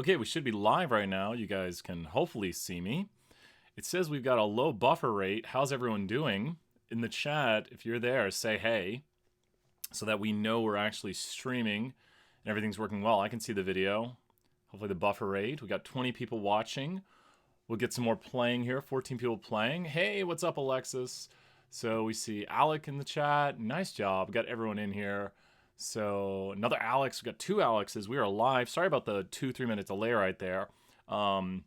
Okay, we should be live right now. You guys can hopefully see me. It says we've got a low buffer rate. How's everyone doing? In the chat, if you're there, say hey so that we know we're actually streaming and everything's working well. I can see the video. Hopefully the buffer rate. We got 20 people watching. We'll get some more playing here. 14 people playing. Hey, what's up, Alexis? So we see Alec in the chat. Nice job. We got everyone in here. So another Alex. We got two Alexes. We are live. Sorry about the 2-3 minute delay right there. I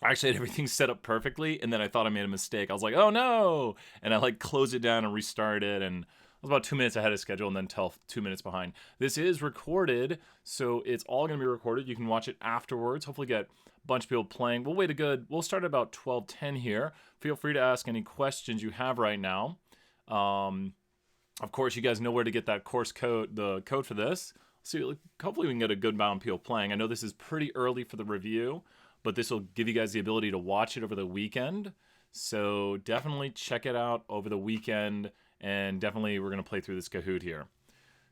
actually had everything set up perfectly, and then I thought I made a mistake. I was like, oh no! And I closed it down and restarted, and I was about 2 minutes ahead of schedule and then 2 minutes behind. This is recorded, so it's all going to be recorded. You can watch it afterwards. Hopefully get a bunch of people playing. We'll start at about 12:10 here. Feel free to ask any questions you have right now. Of course, you guys know where to get that course code, the code for this. See, hopefully we can get a good amount of people playing. I know this is pretty early for the review, but this will give you guys the ability to watch it over the weekend. So definitely check it out over the weekend, and definitely we're going to play through this Kahoot here.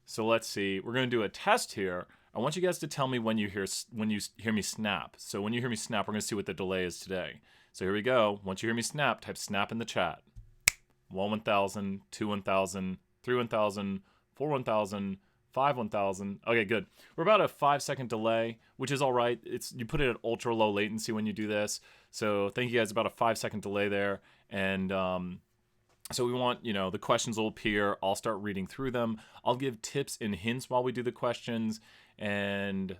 So let's see. We're going to do a test here. I want you guys to tell me when you hear me snap. So when you hear me snap, we're going to see what the delay is today. So here we go. Once you hear me snap, type snap in the chat. 1 1000, 2 1000, 3 1000, 4 1000, 5 1000. Okay, good. We're about a 5-second delay, which is all right. You put it at ultra low latency when you do this. So thank you guys. About a 5-second delay there. And so we want, the questions will appear. I'll start reading through them. I'll give tips and hints while we do the questions. And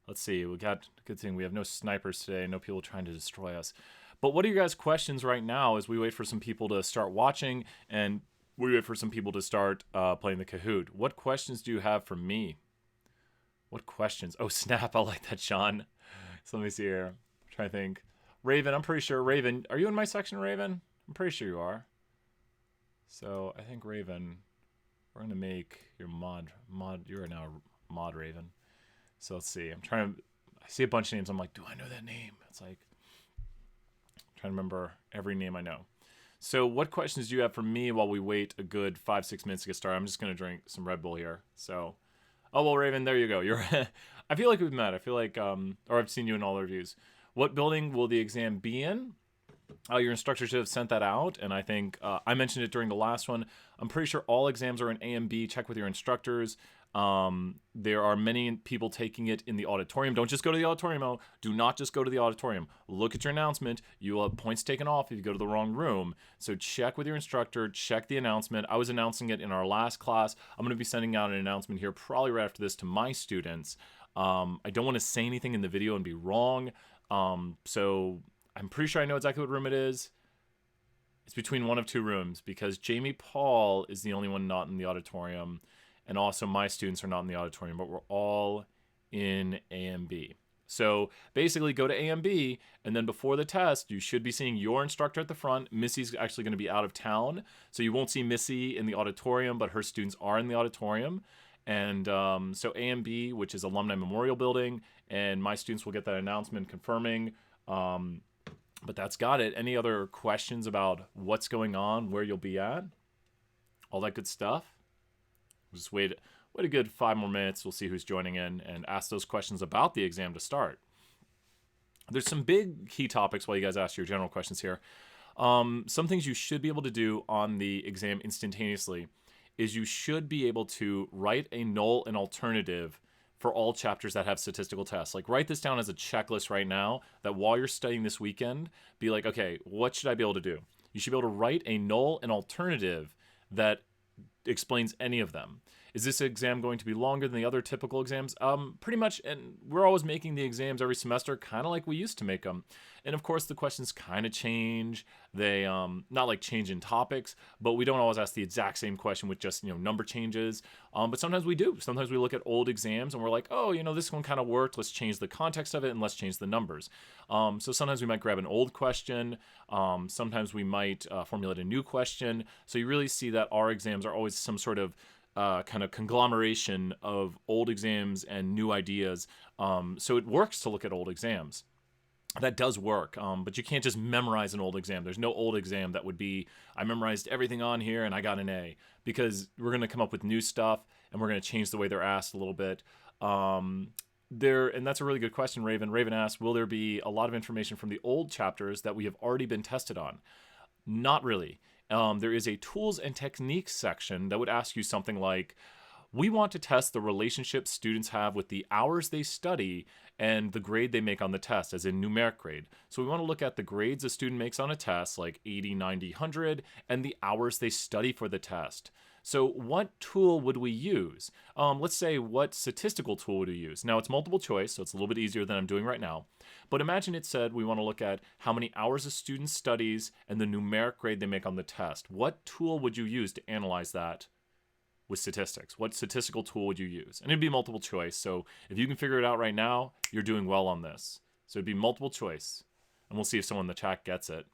let's see. Good thing we have no snipers today. No people trying to destroy us. But what are your guys' questions right now as we wait for some people to start watching and we wait for some people to start playing the Kahoot? What questions do you have for me? What questions? Oh, snap. I like that, Sean. So let me see here. I'm trying to think. Raven, I'm pretty sure. Raven, are you in my section, Raven? I'm pretty sure you are. So I think, Raven, we're going to make your mod. You're now mod, Raven. So let's see. I see a bunch of names. I'm like, do I know that name? It's like, I'm trying to remember every name I know. So what questions do you have for me while we wait a good 5-6 minutes to get started? I'm just going to drink some Red Bull here. So, oh, well, Raven, there you go. I feel like we've met. I feel like, or I've seen you in all the reviews. What building will the exam be in? Your instructor should have sent that out, and I think I mentioned it during the last one. I'm pretty sure all exams are in A and B. Check with your instructors. There are many people taking it in the auditorium. Don't just go to the auditorium. Do not just go to the auditorium. Look at your announcement. You will have points taken off if you go to the wrong room. So check with your instructor. Check the announcement. I was announcing it in our last class. I'm going to be sending out an announcement here probably right after this to my students. I don't want to say anything in the video and be wrong. So I'm pretty sure I know exactly what room it is. It's between one of two rooms because Jamie Paul is the only one not in the auditorium. And also my students are not in the auditorium, but we're all in A and B. So basically go to A and B, and then before the test, you should be seeing your instructor at the front. Missy's actually going to be out of town, so you won't see Missy in the auditorium, but her students are in the auditorium. And so A and B, which is Alumni Memorial Building, and my students will get that announcement confirming. But that's got it. Any other questions about what's going on, where you'll be at? All that good stuff? We'll just wait a good 5 more minutes. We'll see who's joining in and ask those questions about the exam to start. There's some big key topics while you guys ask your general questions here. Some things you should be able to do on the exam instantaneously is you should be able to write a null and alternative for all chapters that have statistical tests. Like, write this down as a checklist right now that while you're studying this weekend, be like, okay, what should I be able to do? You should be able to write a null and alternative that explains any of them. Is this exam going to be longer than the other typical exams? Pretty much, and we're always making the exams every semester kind of like we used to make them. And of course, the questions kind of change. They, not like change in topics, but we don't always ask the exact same question with just, number changes. But sometimes we do. Sometimes we look at old exams and we're like, oh, this one kind of worked. Let's change the context of it and let's change the numbers. So sometimes we might grab an old question. Sometimes we might formulate a new question. So you really see that our exams are always some sort of kind of conglomeration of old exams and new ideas. So it works to look at old exams. That does work, but you can't just memorize an old exam. There's no old exam that would be, I memorized everything on here and I got an A, because we're going to come up with new stuff and we're going to change the way they're asked a little bit. and that's a really good question, Raven. Raven asks, will there be a lot of information from the old chapters that we have already been tested on? Not really. There is a tools and techniques section that would ask you something like, we want to test the relationship students have with the hours they study and the grade they make on the test, as in numeric grade. So we want to look at the grades a student makes on a test, like 80, 90, 100, and the hours they study for the test. So what tool would we use? Let's say, what statistical tool would we use? Now, it's multiple choice, so it's a little bit easier than I'm doing right now. But imagine it said we want to look at how many hours a student studies and the numeric grade they make on the test. What tool would you use to analyze that with statistics? What statistical tool would you use? And it'd be multiple choice. So if you can figure it out right now, you're doing well on this. So it'd be multiple choice. And we'll see if someone in the chat gets it.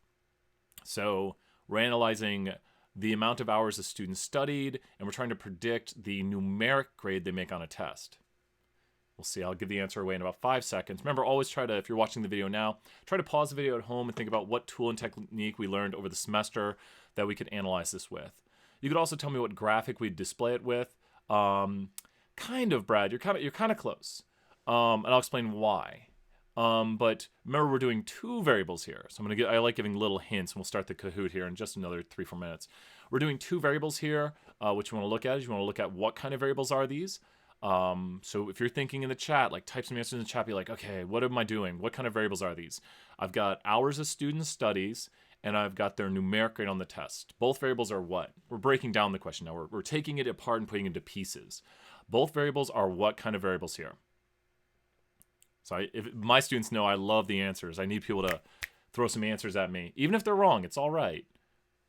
So we're analyzing the amount of hours a student studied, and we're trying to predict the numeric grade they make on a test. We'll see. I'll give the answer away in about 5 seconds. Remember, always try to, if you're watching the video now, try to pause the video at home and think about what tool and technique we learned over the semester that we could analyze this with. You could also tell me what graphic we'd display it with. Kind of, Brad. You're kind of close. And I'll explain why. But remember, we're doing 2 variables here. So I like giving little hints, and we'll start the Kahoot here in just another 3-4 minutes. We're doing 2 variables here. What you want to look at is you want to look at what kind of variables are these. So if you're thinking in the chat, like type some answers in the chat, be like, okay, what am I doing? What kind of variables are these? I've got hours a student studies, and I've got their numeric grade on the test. Both variables are what? We're breaking down the question now. We're taking it apart and putting it into pieces. Both variables are what kind of variables here? So if my students know I love the answers. I need people to throw some answers at me. Even if they're wrong, it's all right.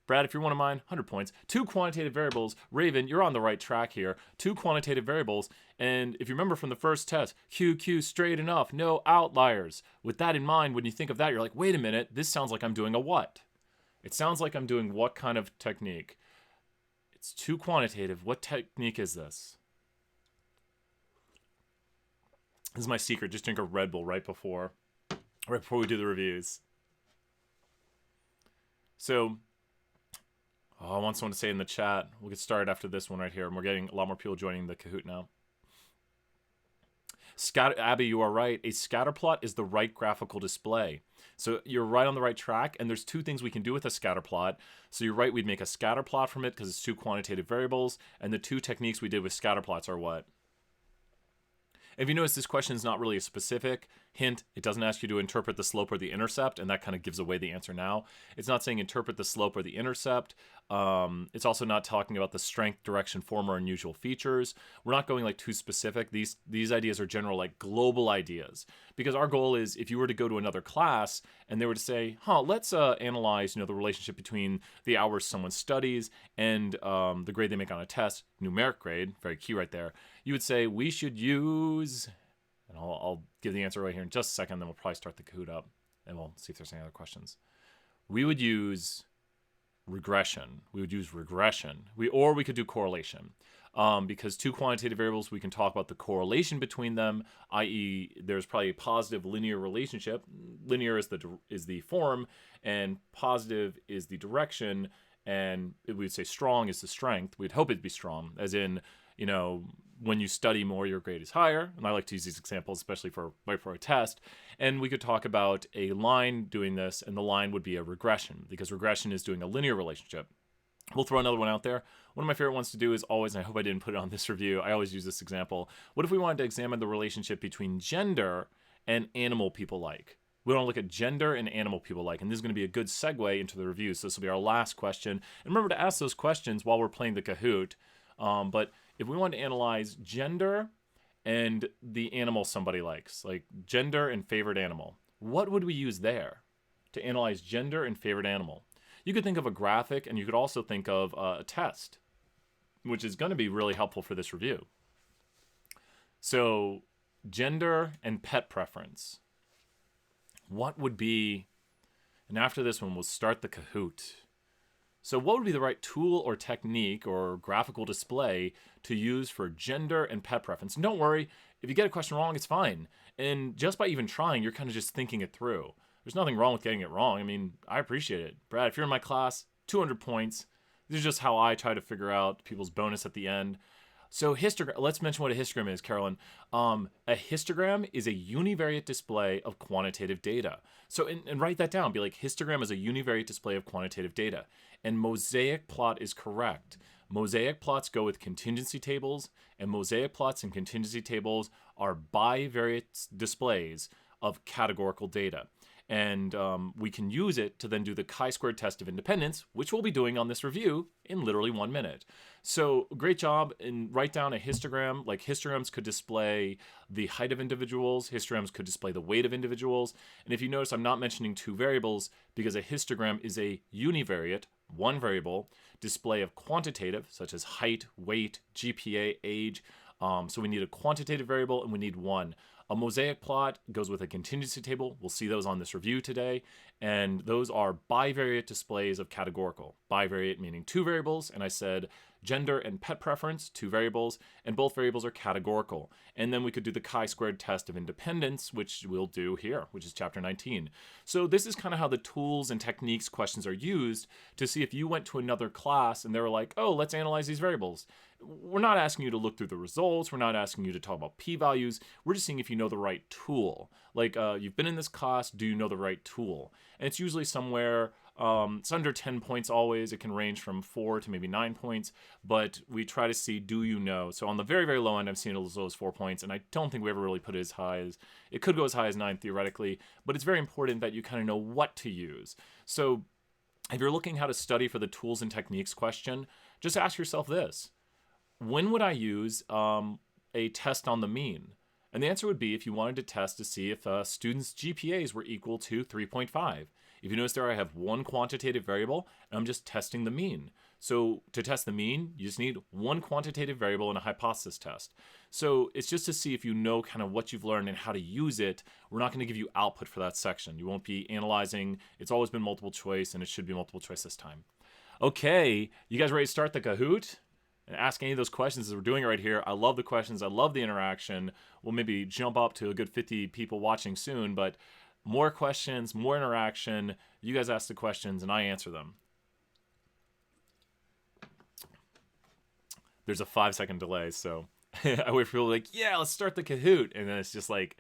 Brad, if you're one of mine, 100 points. 2 quantitative variables. Raven, you're on the right track here. 2 quantitative variables. And if you remember from the first test, QQ straight enough, no outliers. With that in mind, when you think of that, you're like, wait a minute, this sounds like I'm doing a what? It sounds like I'm doing what kind of technique? It's 2 quantitative. What technique is this? This is my secret. Just drink a Red Bull right before we do the reviews. So, I want someone to say in the chat. We'll get started after this one right here. And we're getting a lot more people joining the Kahoot now. Abby, you are right. A scatter plot is the right graphical display. So you're right on the right track. And there's 2 things we can do with a scatter plot. So you're right. We'd make a scatter plot from it because it's 2 quantitative variables. And the 2 techniques we did with scatter plots are what? If you notice, this question is not really a specific hint. It doesn't ask you to interpret the slope or the intercept, and that kind of gives away the answer now. It's not saying interpret the slope or the intercept. It's also not talking about the strength, direction, form, or unusual features. We're not going like too specific. These ideas are general, like global ideas. Because our goal is, if you were to go to another class and they were to say, let's analyze, the relationship between the hours someone studies and the grade they make on a test, numeric grade, very key right there. You would say we should use, and I'll give the answer right here in just a second, then we'll probably start the Kahoot up, and we'll see if there's any other questions. We would use regression. Or we could do correlation. Because 2 quantitative variables, we can talk about the correlation between them, i.e. there's probably a positive linear relationship. Linear is the form, and positive is the direction, and we would say strong is the strength. We'd hope it'd be strong, as in, when you study more, your grade is higher. And I like to use these examples, especially for a test. And we could talk about a line doing this, and the line would be a regression, because regression is doing a linear relationship. We'll throw another one out there. One of my favorite ones to do is always, and I hope I didn't put it on this review, I always use this example. What if we wanted to examine the relationship between gender and animal people like? We want to look at gender and animal people like, and this is going to be a good segue into the review. So this will be our last question. And remember to ask those questions while we're playing the Kahoot. But if we want to analyze gender and the animal somebody likes, like gender and favorite animal, what would we use there to analyze gender and favorite animal? You could think of a graphic, and you could also think of a test, which is going to be really helpful for this review. So gender and pet preference. What would be, and after this one, we'll start the Kahoot. So what would be the right tool or technique or graphical display to use for gender and pet preference? And don't worry, if you get a question wrong, it's fine. And just by even trying, you're kind of just thinking it through. There's nothing wrong with getting it wrong. I mean, I appreciate it. Brad, if you're in my class, 200 points. This is just how I try to figure out people's bonus at the end. So histogram. Let's mention what a histogram is, Carolyn. A histogram is a univariate display of quantitative data. So and write that down. Be like, histogram is a univariate display of quantitative data. And mosaic plot is correct. Mosaic plots go with contingency tables, and mosaic plots and contingency tables are bivariate displays of categorical data. And we can use it to then do the chi-squared test of independence, which we'll be doing on this review in literally 1 minute. So great job, and write down a histogram. Like, histograms could display the height of individuals. Histograms could display the weight of individuals. And if you notice, I'm not mentioning two variables because a histogram is a univariate, one variable, display of quantitative, such as height, weight, GPA, age. So we need a quantitative variable and we need one. A mosaic plot goes with a contingency table. We'll see those on this review today. And those are bivariate displays of categorical. Bivariate meaning two variables. And I said gender and pet preference, two variables. And both variables are categorical. And then we could do the chi-squared test of independence, which we'll do here, which is chapter 19. So this is kind of how the tools and techniques questions are used to see if you went to another class and they were like, oh, let's analyze these variables. We're not asking you to look through the results. We're not asking you to talk about p-values. We're just seeing if you know the right tool. Like, you've been in this class, do you know the right tool? And it's usually somewhere, it's under 10 points always. It can range from 4 to maybe 9 points, but we try to see, do you know? So on the very, very low end, I've seen it as low as 4 points, and I don't think we ever really put it as high as, it could go as high as 9 theoretically, but it's very important that you kind of know what to use. So if you're looking how to study for the tools and techniques question, just ask yourself this. When would I use a test on the mean? And the answer would be if you wanted to test to see if students' GPAs were equal to 3.5. If you notice there, I have one quantitative variable, and I'm just testing the mean. So to test the mean, you just need one quantitative variable and a hypothesis test. So it's just to see if you know kind of what you've learned and how to use it. We're not going to give you output for that section. You won't be analyzing. It's always been multiple choice, and it should be multiple choice this time. Okay, you guys ready to start the Kahoot? And ask any of those questions as we're doing it right here. I love the questions. I love the interaction. We'll maybe jump up to a good 50 people watching soon, but more questions, more interaction. You guys ask the questions and I answer them. There's a 5-second delay, so I wait for people like, yeah, let's start the Kahoot. And then it's just like,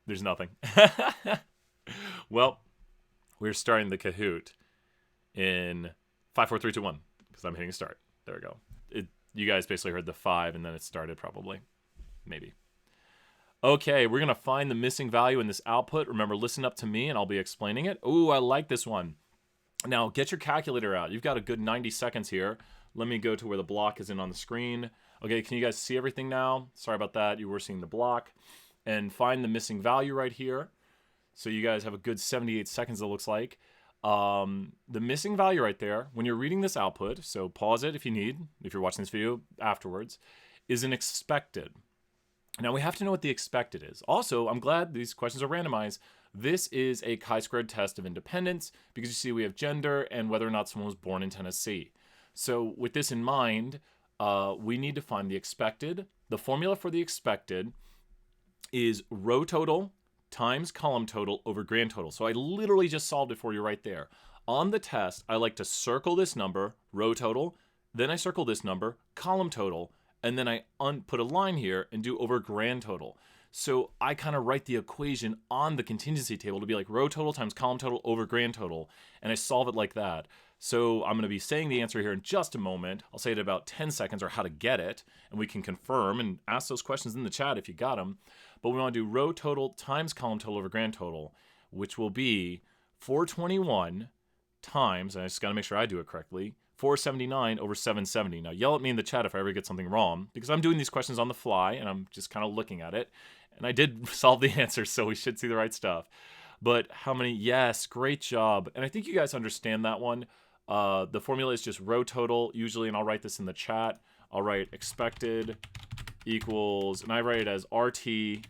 there's nothing. Well, we're starting the Kahoot in 5, 4, 3, 2, 1 because I'm hitting start. There we go. You guys basically heard the 5 and then it started probably. Maybe. Okay, we're going to find the missing value in this output. Remember, listen up to me and I'll be explaining it. Ooh, I like this one. Now, get your calculator out. You've got a good 90 seconds here. Let me go to where the block is in on the screen. Okay, can you guys see everything now? Sorry about that. You were seeing the block. And find the missing value right here. So you guys have a good 78 seconds, it looks like. The missing value right there, when you're reading this output, so pause it if you need, if you're watching this video afterwards, is an expected. Now we have to know what the expected is. Also, I'm glad these questions are randomized. This is a chi-squared test of independence because you see we have gender and whether or not someone was born in Tennessee. So with this in mind, we need to find the expected. The formula for the expected is row total times column total over grand total. So I literally just solved it for you right there. On the test, I like to circle this number, row total, then I circle this number, column total, and then I put a line here and do over grand total. So I kind of write the equation on the contingency table to be like row total times column total over grand total, and I solve it like that. So I'm going to be saying the answer here in just a moment. I'll say it in about 10 seconds or how to get it, and we can confirm and ask those questions in the chat if you got them. But we want to do row total times column total over grand total, which will be 421 times, and I just got to make sure I do it correctly, 479 over 770. Now, yell at me in the chat if I ever get something wrong, because I'm doing these questions on the fly, and I'm just kind of looking at it. And I did solve the answer, so we should see the right stuff. But how many? Yes, great job. And I think you guys understand that one. The formula is just row total, usually, and I'll write this in the chat. I'll write expected equals, and I write it as RT,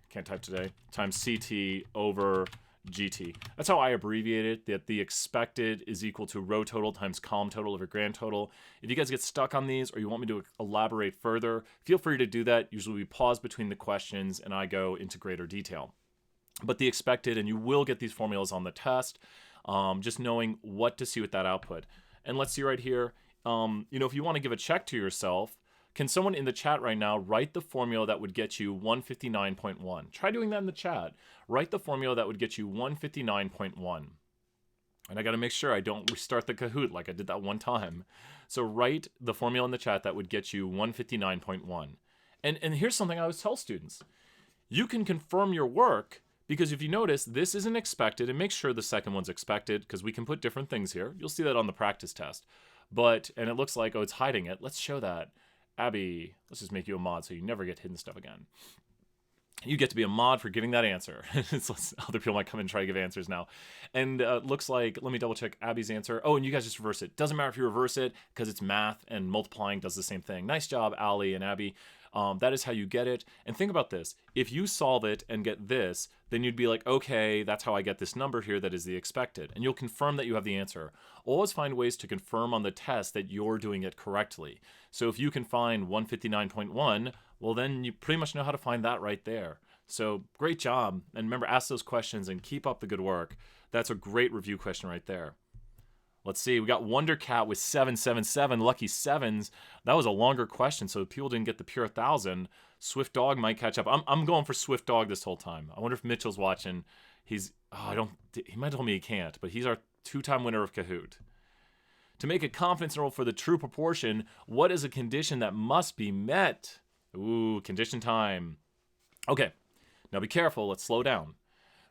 can't type today, times CT over GT. That's how I abbreviate it, that the expected is equal to row total times column total over grand total. If you guys get stuck on these or you want me to elaborate further, feel free to do that. Usually we pause between the questions and I go into greater detail. But the expected, and you will get these formulas on the test, just knowing what to see with that output. And let's see right here, if you want to give a check to yourself, can someone in the chat right now write the formula that would get you 159.1? Try doing that in the chat. Write the formula that would get you 159.1. And I got to make sure I don't restart the Kahoot like I did that one time. So write the formula in the chat that would get you 159.1. And here's something I always tell students. You can confirm your work because if you notice, this isn't expected, and make sure the second one's expected because we can put different things here. You'll see that on the practice test. And it looks like, oh, it's hiding it. Let's show that. Abby, let's just make you a mod so you never get hidden stuff again. You get to be a mod for giving that answer. Other people might come and try to give answers now. And looks like, let me double check Abby's answer. Oh, and you guys just reverse it. Doesn't matter if you reverse it because it's math and multiplying does the same thing. Nice job, Allie and Abby. That is how you get it. And think about this. If you solve it and get this, then you'd be like, okay, that's how I get this number here that is the expected. And you'll confirm that you have the answer. Always find ways to confirm on the test that you're doing it correctly. So if you can find 159.1, well, then you pretty much know how to find that right there. So great job. And remember, ask those questions and keep up the good work. That's a great review question right there. Let's see. We got Wondercat with 777, lucky sevens. That was a longer question, so people didn't get the pure 1,000. Swift Dog might catch up. I'm going for Swift Dog this whole time. I wonder if Mitchell's watching. He might have told me he can't, but he's our 2-time winner of Kahoot. To make a confidence interval for the true proportion, what is a condition that must be met? Ooh, condition time. Okay, now be careful. Let's slow down.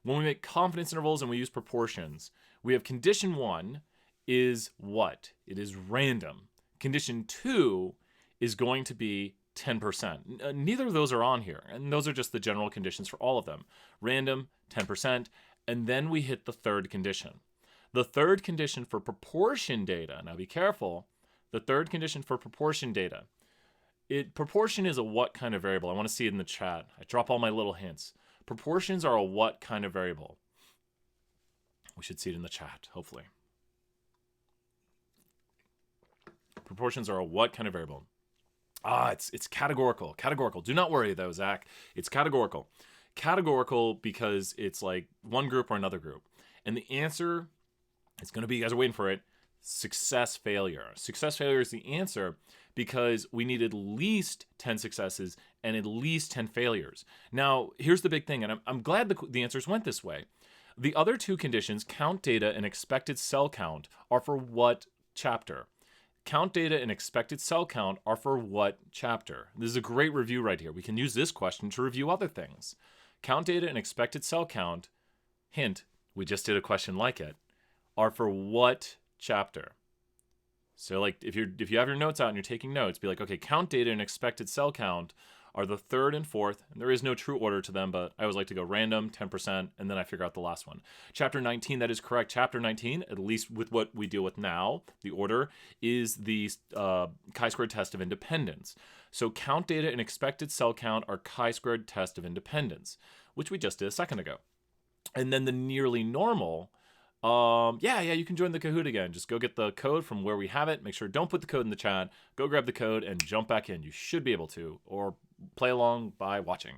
When we make confidence intervals and we use proportions, we have condition 1 is what? It is random. Condition 2 is going to be 10%. Neither of those are on here, and those are just the general conditions for all of them. Random, 10%, and then we hit the third condition. The third condition for proportion data, now be careful, the third condition for proportion data, proportion is a what kind of variable? I want to see it in the chat. I drop all my little hints. Proportions are a what kind of variable? We should see it in the chat, hopefully. Proportions are a what kind of variable? It's categorical. Categorical. Do not worry though, Zach. It's categorical. Categorical because it's like one group or another group. And the answer is going to be, you guys are waiting for it, success failure. Success failure is the answer because we need at least 10 successes and at least 10 failures. Now, here's the big thing, and I'm glad the answers went this way. The other two conditions, count data and expected cell count, are for what chapter? Count data and expected cell count are for what chapter? This is a great review right here. We can use this question to review other things. Count data and expected cell count, hint, we just did a question like it, are for what chapter? So like if you have your notes out and you're taking notes, be like, okay, count data and expected cell count are the third and fourth, and there is no true order to them, but I always like to go random, 10%, and then I figure out the last one. Chapter 19, that is correct. Chapter 19, at least with what we deal with now, the order, is the chi-squared test of independence. So count data and expected cell count are chi-squared test of independence, which we just did a second ago. And then the nearly normal, you can join the Kahoot again. Just go get the code from where we have it. Make sure don't put the code in the chat. Go grab the code and jump back in. You should be able to, or play along by watching,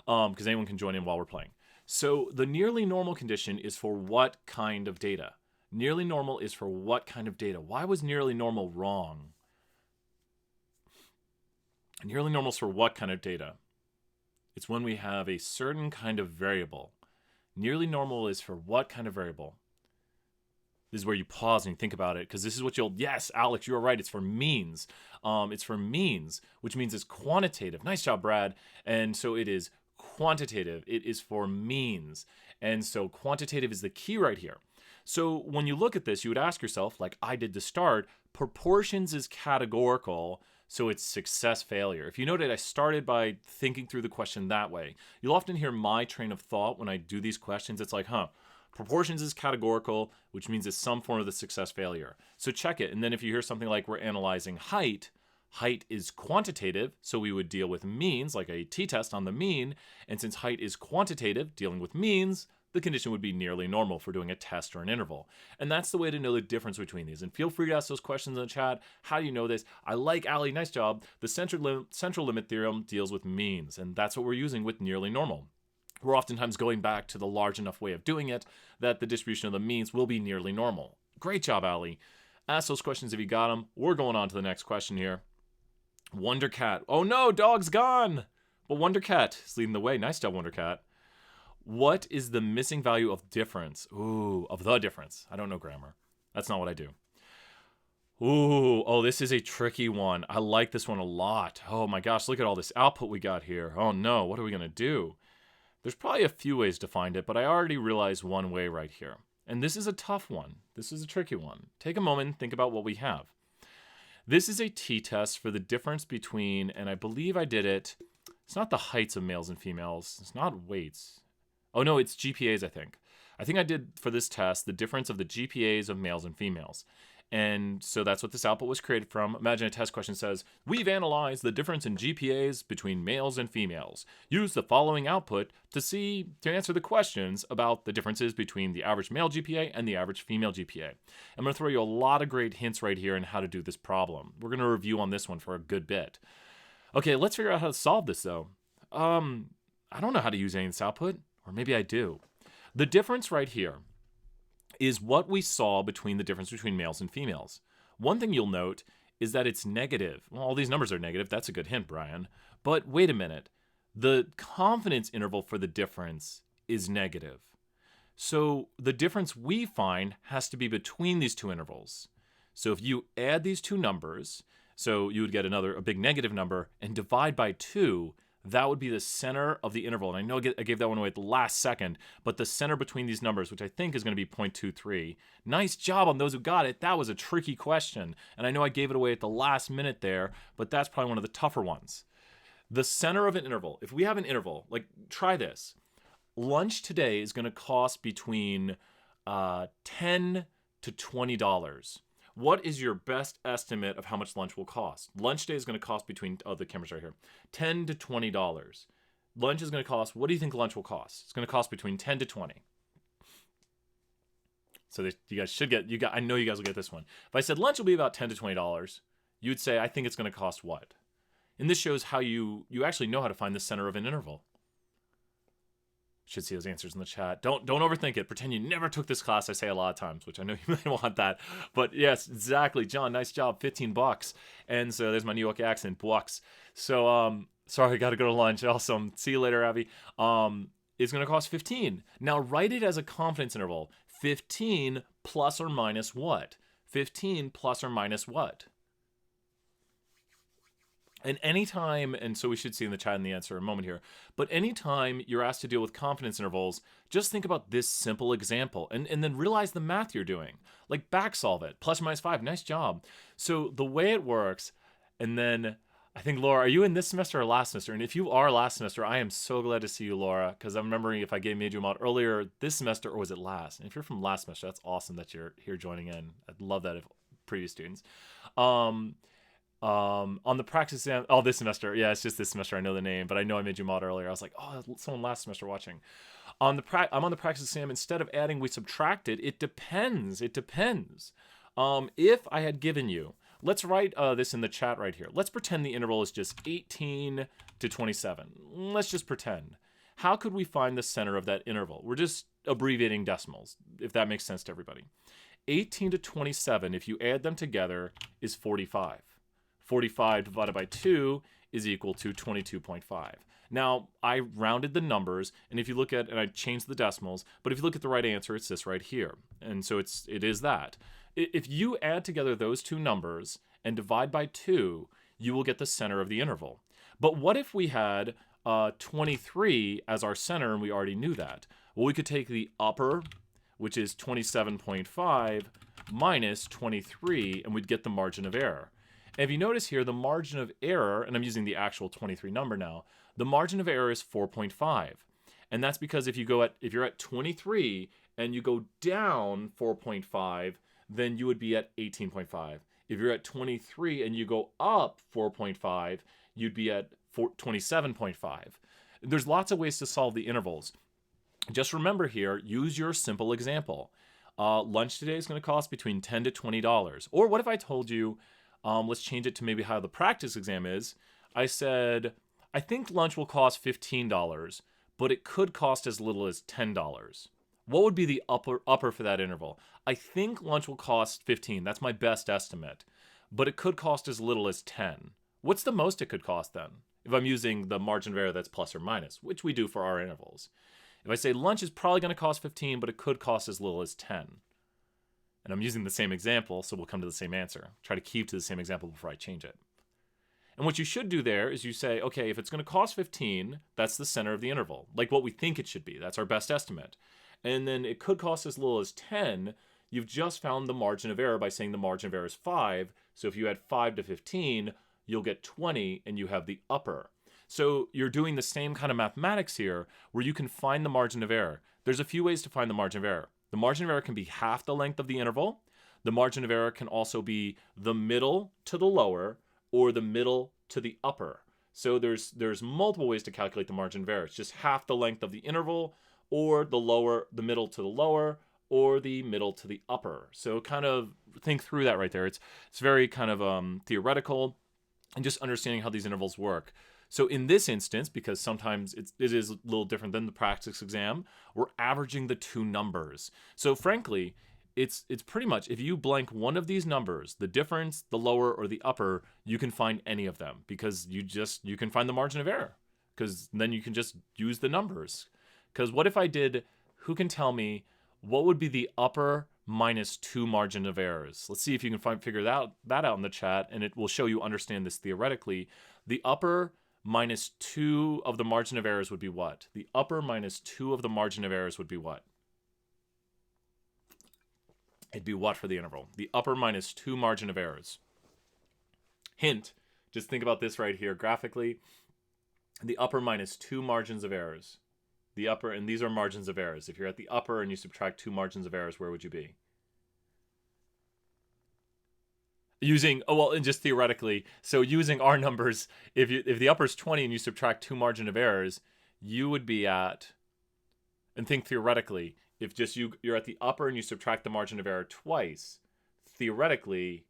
because anyone can join in while we're playing. So the nearly normal condition is for what kind of data? Nearly normal is for what kind of data? Why was nearly normal wrong? Nearly normal is for what kind of data? It's when we have a certain kind of variable. Nearly normal is for what kind of variable? This is where you pause and you think about it, because this is what yes, Alex, you're right. It's for means. It's for means, which means it's quantitative. Nice job, Brad. And so it is quantitative. It is for means. And so quantitative is the key right here. So when you look at this, you would ask yourself, like I did to start, proportions is categorical, so it's success failure. If you noted, I started by thinking through the question that way. You'll often hear my train of thought when I do these questions. It's like, proportions is categorical, which means it's some form of the success failure. So check it. And then if you hear something like we're analyzing height, height is quantitative, so we would deal with means, like a t-test on the mean. And since height is quantitative, dealing with means, the condition would be nearly normal for doing a test or an interval. And that's the way to know the difference between these. And feel free to ask those questions in the chat. How do you know this? I like Ali, nice job. The central limit theorem deals with means, and that's what we're using with nearly normal. We're oftentimes going back to the large enough way of doing it that the distribution of the means will be nearly normal. Great job, Ali. Ask those questions if you got them. We're going on to the next question here. Wonder Cat. Oh no, dog's gone. But Wonder Cat is leading the way. Nice job, Wonder Cat. What is the missing value of difference? Ooh, of the difference. I don't know grammar. That's not what I do. Ooh, oh, this is a tricky one. I like this one a lot. Oh my gosh, look at all this output we got here. Oh no, what are we going to do? There's probably a few ways to find it, but I already realized one way right here. And this is a tough one. This is a tricky one. Take a moment and think about what we have. This is a t-test for the difference between, and I believe I did it, it's not the heights of males and females. It's not weights. Oh no, it's GPAs, I think. I think I did for this test the difference of the GPAs of males and females. And so that's what this output was created from. Imagine a test question says, we've analyzed the difference in GPAs between males and females. Use the following output to answer the questions about the differences between the average male GPA and the average female GPA. I'm going to throw you a lot of great hints right here on how to do this problem. We're going to review on this one for a good bit. Okay, let's figure out how to solve this though. I don't know how to use any of this output, or maybe I do. The difference right here is what we saw between the difference between males and females. One thing you'll note is that it's negative. Well, all these numbers are negative. That's a good hint, Brian. But wait a minute. The confidence interval for the difference is negative. So the difference we find has to be between these two intervals. So if you add these two numbers, so you would get a big negative number, and divide by 2, that would be the center of the interval. And I know I gave that one away at the last second, but the center between these numbers, which I think is going to be 0.23. Nice job on those who got it. That was a tricky question. And I know I gave it away at the last minute there, but that's probably one of the tougher ones. The center of an interval, if we have an interval, like try this. Lunch today is going to cost between $10 to $20. What is your best estimate of how much lunch will cost? Lunch day is going to cost between, the camera's right here, $10 to $20. Lunch is going to cost, what do you think lunch will cost? It's going to cost between 10 to 20. So you guys should I know you guys will get this one. If I said lunch will be about $10 to $20, you would say, I think it's going to cost what? And this shows how you actually know how to find the center of an interval. Should see those answers in the chat. Don't overthink it. Pretend you never took this class. I say a lot of times, which I know you might want that. But yes, exactly. John, nice job. $15. And so there's my New York accent. Bucks. So sorry, I got to go to lunch. Awesome. See you later, Abby. It's going to cost 15. Now write it as a confidence interval. 15 plus or minus what? 15 plus or minus what? And anytime, and so we should see in the chat in the answer in a moment here, but anytime you're asked to deal with confidence intervals, just think about this simple example and then realize the math you're doing. Like back solve it, plus or minus 5, nice job. So the way it works, and then I think, Laura, are you in this semester or last semester? And if you are last semester, I am so glad to see you, Laura, because I'm remembering if I made you a mod earlier this semester or was it last? And if you're from last semester, that's awesome that you're here joining in. I'd love that if previous students. On the practice exam, this semester. Yeah, it's just this semester. I know the name, but I know I made you mod earlier. I was like, someone last semester watching. I'm on the practice exam. Instead of adding, we subtracted. It depends. If I had given you, let's write this in the chat right here. Let's pretend the interval is just 18 to 27. Let's just pretend. How could we find the center of that interval? We're just abbreviating decimals, if that makes sense to everybody. 18 to 27, if you add them together, is 45. 45 divided by 2 is equal to 22.5. Now, I rounded the numbers, and if you look at, and I changed the decimals, but if you look at the right answer, it's this right here. And so it is that. If you add together those two numbers and divide by 2, you will get the center of the interval. But what if we had 23 as our center, and we already knew that? Well, we could take the upper, which is 27.5, minus 23, and we'd get the margin of error. And if you notice here, the margin of error, and I'm using the actual 23 number now, the margin of error is 4.5. And that's because if you're at 23 and you go down 4.5, then you would be at 18.5. If you're at 23 and you go up 4.5, you'd be at 27.5. There's lots of ways to solve the intervals. Just remember here, use your simple example. Lunch today is going to cost between $10 to $20. Or what if I told you, let's change it to maybe how the practice exam is. I said, I think lunch will cost $15, but it could cost as little as $10. what would be the upper for that interval? I think lunch will cost 15. That's my best estimate. But it could cost as little as 10. What's the most it could cost then? If I'm using the margin of error that's plus or minus, which we do for our intervals. If I say lunch is probably going to cost 15, but it could cost as little as 10. And I'm using the same example, so we'll come to the same answer. Try to keep to the same example before I change it. And what you should do there is you say, okay, if it's going to cost 15, that's the center of the interval, like what we think it should be. That's our best estimate. And then it could cost as little as 10. You've just found the margin of error by saying the margin of error is 5. So if you add 5 to 15, you'll get 20, and you have the upper. So you're doing the same kind of mathematics here where you can find the margin of error. There's a few ways to find the margin of error. The margin of error can be half the length of the interval. The margin of error can also be the middle to the lower or the middle to the upper. So there's multiple ways to calculate the margin of error. It's just half the length of the interval, or the middle to the lower, or the middle to the upper. So kind of think through that right there. It's very kind of theoretical, and just understanding how these intervals work. So in this instance, because sometimes it is a little different than the practice exam, we're averaging the two numbers. So frankly, it's pretty much, if you blank one of these numbers, the difference, the lower or the upper, you can find any of them, because you can find the margin of error, because then you can just use the numbers. Because what if I did, who can tell me what would be the upper minus 2 margin of errors? Let's see if you can figure that out in the chat, and it will show you understand this theoretically. The upper minus 2 of the margin of errors would be what? The upper minus 2 of the margin of errors would be what? It'd be what for the interval? The upper minus 2 margin of errors. Hint, just think about this right here graphically. The upper minus 2 margins of errors. The upper, and these are margins of errors. If you're at the upper and you subtract 2 margins of errors, where would you be? And just theoretically, so using our numbers, if the upper is 20 and you subtract 2 margin of errors, you would be at, and think theoretically, if just you're at the upper and you subtract the margin of error twice, theoretically,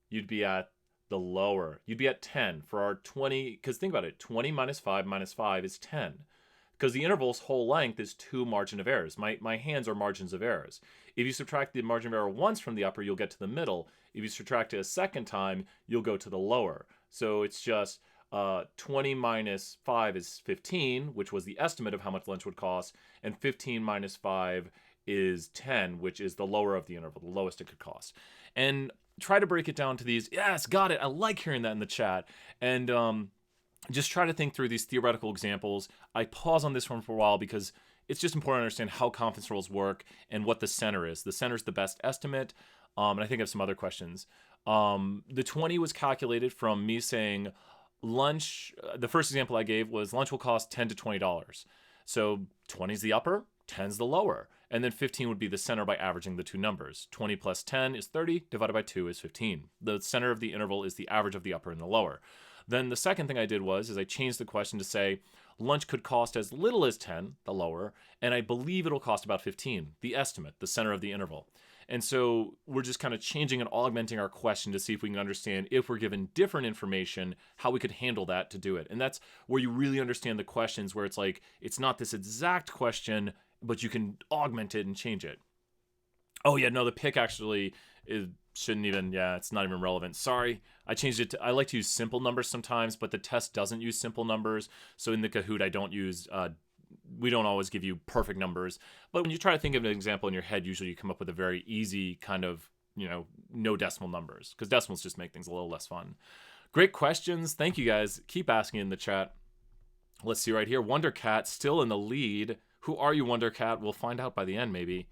you'd be at the lower. You'd be at 10 for our 20, because think about it, 20 minus 5 is 10. Because the interval's whole length is 2 margin of errors. My hands are margins of errors. If you subtract the margin of error once from the upper, you'll get to the middle. If you subtract it a second time, you'll go to the lower. So it's just 20 minus 5 is 15, which was the estimate of how much lunch would cost, and 15 minus 5 is 10, which is the lower of the interval, the lowest it could cost. And try to break it down to these. Yes, got it. I like hearing that in the chat. And just try to think through these theoretical examples. I pause on this one for a while because it's just important to understand how confidence intervals work and what the center is. The center is the best estimate. And I think I have some other questions. The 20 was calculated from me saying lunch. The first example I gave was lunch will cost $10 to $20. So 20 is the upper, 10 is the lower. And then 15 would be the center by averaging the two numbers. 20 plus 10 is 30, divided by 2 is 15. The center of the interval is the average of the upper and the lower. Then the second thing I did was I changed the question to say lunch could cost as little as 10, the lower, and I believe it'll cost about 15, the estimate, the center of the interval. And so we're just kind of changing and augmenting our question to see if we can understand, if we're given different information, how we could handle that to do it. And that's where you really understand the questions, where it's like, it's not this exact question, but you can augment it and change it. Oh yeah, no, the pick actually shouldn't even, it's not even relevant. Sorry, I changed it to, I like to use simple numbers sometimes, but the test doesn't use simple numbers. So in the Kahoot, I don't use, we don't always give you perfect numbers. But when you try to think of an example in your head, usually you come up with a very easy kind of, no decimal numbers, because decimals just make things a little less fun. Great questions. Thank you guys. Keep asking in the chat. Let's see right here. Wondercat still in the lead. Who are you, Wondercat? We'll find out by the end, maybe.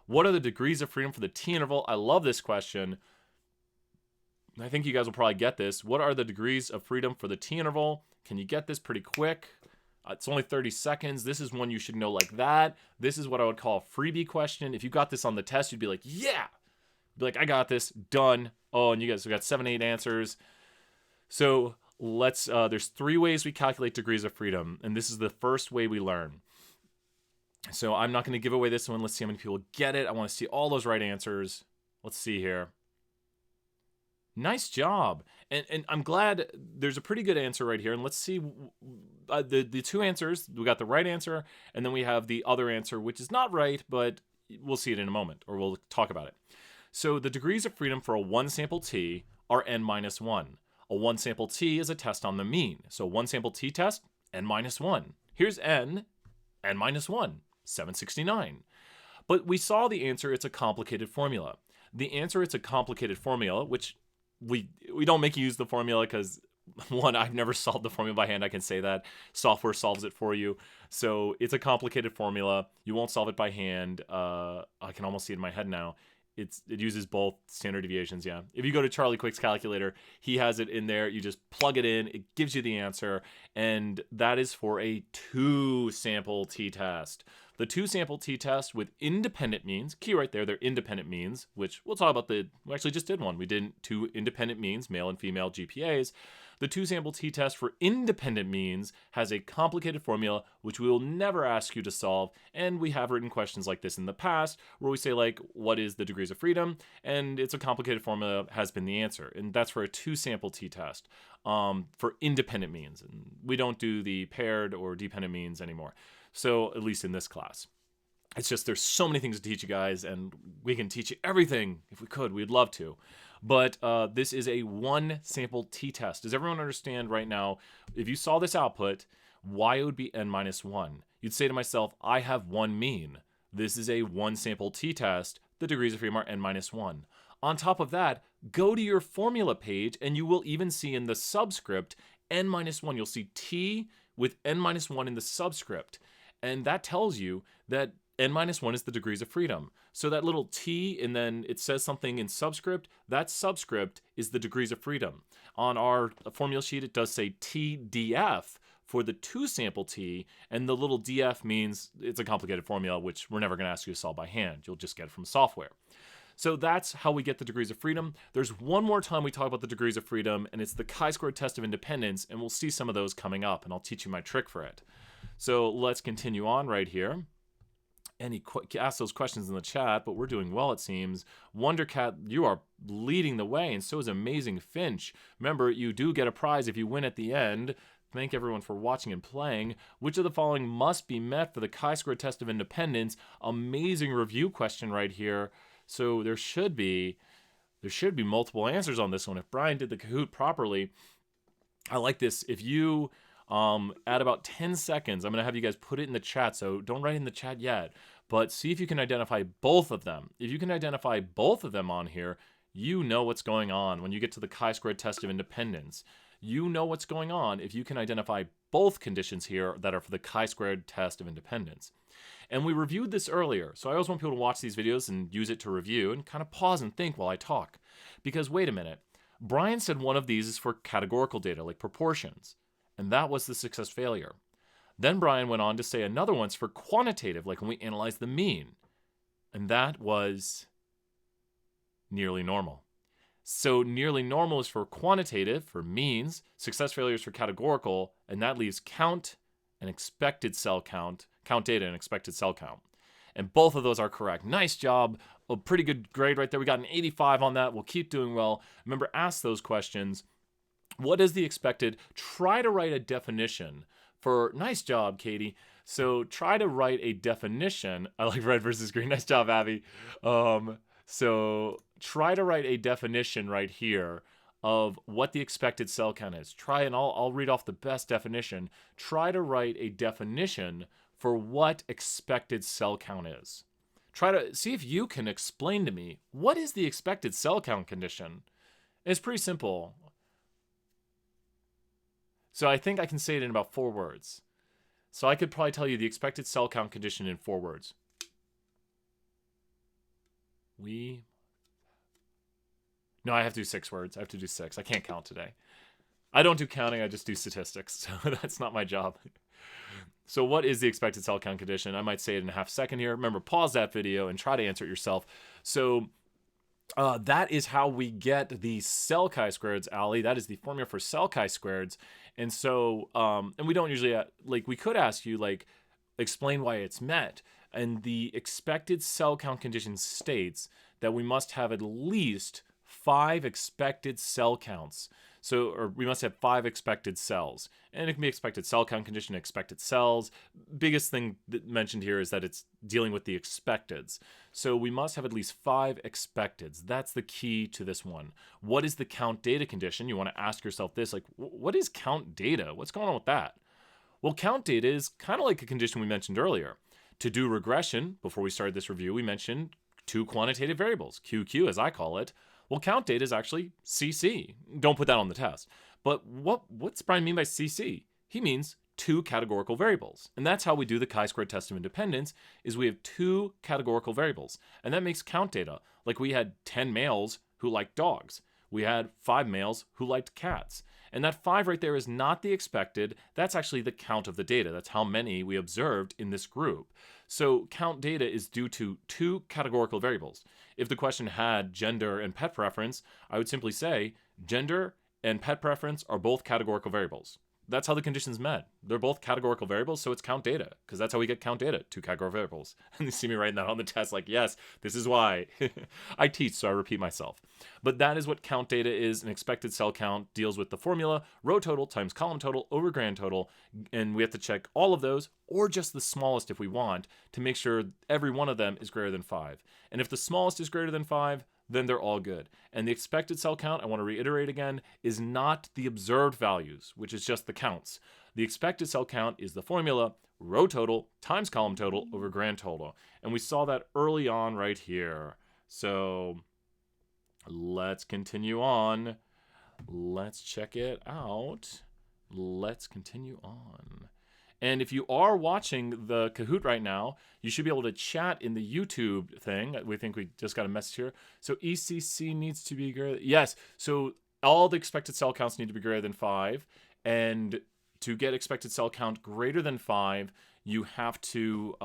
What are the degrees of freedom for the t-interval? I love this question. I think you guys will probably get this. What are the degrees of freedom for the t-interval? Can you get this pretty quick? It's only 30 seconds. This is one you should know like that. This is what I would call a freebie question. If you got this on the test, you'd be like, yeah. Be like, I got this. Done. Oh, and you guys have got 7, 8 answers. So let's, there's 3 ways we calculate degrees of freedom. And this is the first way we learn. So I'm not going to give away this one. Let's see how many people get it. I want to see all those right answers. Let's see here. Nice job. And I'm glad there's a pretty good answer right here. And let's see the two answers. We got the right answer, and then we have the other answer, which is not right, but we'll see it in a moment, or we'll talk about it. So the degrees of freedom for a one sample t are n minus 1. A one sample t is a test on the mean. So one sample t test, n minus 1. Here's n minus 1, 769. But we saw the answer, it's a complicated formula. The answer, it's a complicated formula, which we don't make you use the formula because, one, I've never solved the formula by hand. I can say that. Software solves it for you. So it's a complicated formula. You won't solve it by hand. I can almost see it in my head now. It uses both standard deviations, yeah. If you go to Charlie Quick's calculator, he has it in there. You just plug it in. It gives you the answer. And that is for a 2-sample t-test. The 2-sample t-test with independent means, key right there, they're independent means, which we'll talk about we actually just did one. We did 2 independent means, male and female GPAs. The 2-sample t-test for independent means has a complicated formula, which we will never ask you to solve. And we have written questions like this in the past, where we say, like, what is the degrees of freedom? And it's a complicated formula has been the answer. And that's for a 2-sample t-test for independent means. And we don't do the paired or dependent means anymore. So at least in this class. It's just there's so many things to teach you guys, and we can teach you everything. If we could, we'd love to. But this is a 1-sample t-test. Does everyone understand right now, if you saw this output, why it would be n minus 1? You'd say to myself, I have one mean. This is a 1-sample t-test. The degrees of freedom are n minus 1. On top of that, go to your formula page, and you will even see in the subscript n minus 1. You'll see t with n minus 1 in the subscript. And that tells you that n minus 1 is the degrees of freedom. So that little t, and then it says something in subscript, that subscript is the degrees of freedom. On our formula sheet, it does say TDF for the 2-sample t, and the little df means it's a complicated formula, which we're never going to ask you to solve by hand. You'll just get it from software. So that's how we get the degrees of freedom. There's one more time we talk about the degrees of freedom, and it's the chi-squared test of independence, and we'll see some of those coming up, and I'll teach you my trick for it. So let's continue on right here. Ask those questions in the chat, but we're doing well, it seems. Wondercat, you are leading the way, and so is Amazing Finch. Remember, you do get a prize if you win at the end. Thank everyone for watching and playing. Which of the following must be met for the chi-squared test of independence? Amazing review question right here. So there should be multiple answers on this one. If Brian did the Kahoot properly, I like this. If you at about 10 seconds, I'm going to have you guys put it in the chat, so don't write in the chat yet, but see if you can identify both of them. If you can identify both of them on here, you know what's going on when you get to the chi-squared test of independence. You know what's going on if you can identify both conditions here that are for the chi-squared test of independence. And we reviewed this earlier, so I always want people to watch these videos and use it to review and kind of pause and think while I talk. Because wait a minute, Brian said one of these is for categorical data, like proportions. And that was the success failure. Then Brian went on to say another one's for quantitative, like when we analyze the mean. And that was nearly normal. So nearly normal is for quantitative, for means, success failure is for categorical, and that leaves count and expected cell count, count data and expected cell count. And both of those are correct. Nice job. A pretty good grade right there. We got an 85 on that. We'll keep doing well. Remember, ask those questions. What is the expected? Try to write a definition for, nice job, Katie. So try to write a definition. I like red versus green. Nice job, Abby. So try to write a definition right here of what the expected cell count is. Try, and I'll read off the best definition. Try to write a definition for what expected cell count is. Try to see if you can explain to me, what is the expected cell count condition? It's pretty simple. So I think I can say it in about 4 words. So I could probably tell you the expected cell count condition in 4 words. No, I have to do 6 words. I have to do 6. I can't count today. I don't do counting. I just do statistics. So that's not my job. So what is the expected cell count condition? I might say it in a half second here. Remember, pause that video and try to answer it yourself. So that is how we get the cell chi-squareds, Allie. That is the formula for cell chi-squareds. And so, and we don't usually, we could ask you, explain why it's met. And the expected cell count condition states that we must have at least 5 expected cell counts. So, or we must have 5 expected cells. And it can be expected cell count condition, expected cells. Biggest thing that mentioned here is that it's dealing with the expecteds. So we must have at least 5 expecteds. That's the key to this one. What is the count data condition? You want to ask yourself this, like, what is count data? What's going on with that? Well, count data is kind of like a condition we mentioned earlier. To do regression, before we started this review, we mentioned 2 quantitative variables, QQ as I call it. Well, count data is actually CC. Don't put that on the test. But what's Brian mean by CC? He means 2 categorical variables. And that's how we do the chi-squared test of independence, is we have 2 categorical variables. And that makes count data. Like we had 10 males who liked dogs. We had 5 males who liked cats. And that 5 right there is not the expected. That's actually the count of the data. That's how many we observed in this group. So count data is due to 2 categorical variables. If the question had gender and pet preference, I would simply say gender and pet preference are both categorical variables. That's how the condition's met. They're both categorical variables, so it's count data, because that's how we get count data, 2 categorical variables. And you see me writing that on the test like, yes, this is why. I teach, so I repeat myself. But that is what count data is. An expected cell count deals with the formula, row total times column total over grand total, and we have to check all of those, or just the smallest if we want, to make sure every one of them is greater than 5. And if the smallest is greater than 5, then they're all good. And the expected cell count, I want to reiterate again, is not the observed values, which is just the counts. The expected cell count is the formula, row total times column total over grand total. And we saw that early on right here. So let's continue on. Let's check it out. Let's continue on. And if you are watching the Kahoot right now, you should be able to chat in the YouTube thing. We think we just got a message here. So ECC needs to be greater. Yes. So all the expected cell counts need to be greater than 5. And to get expected cell count greater than 5, you have to,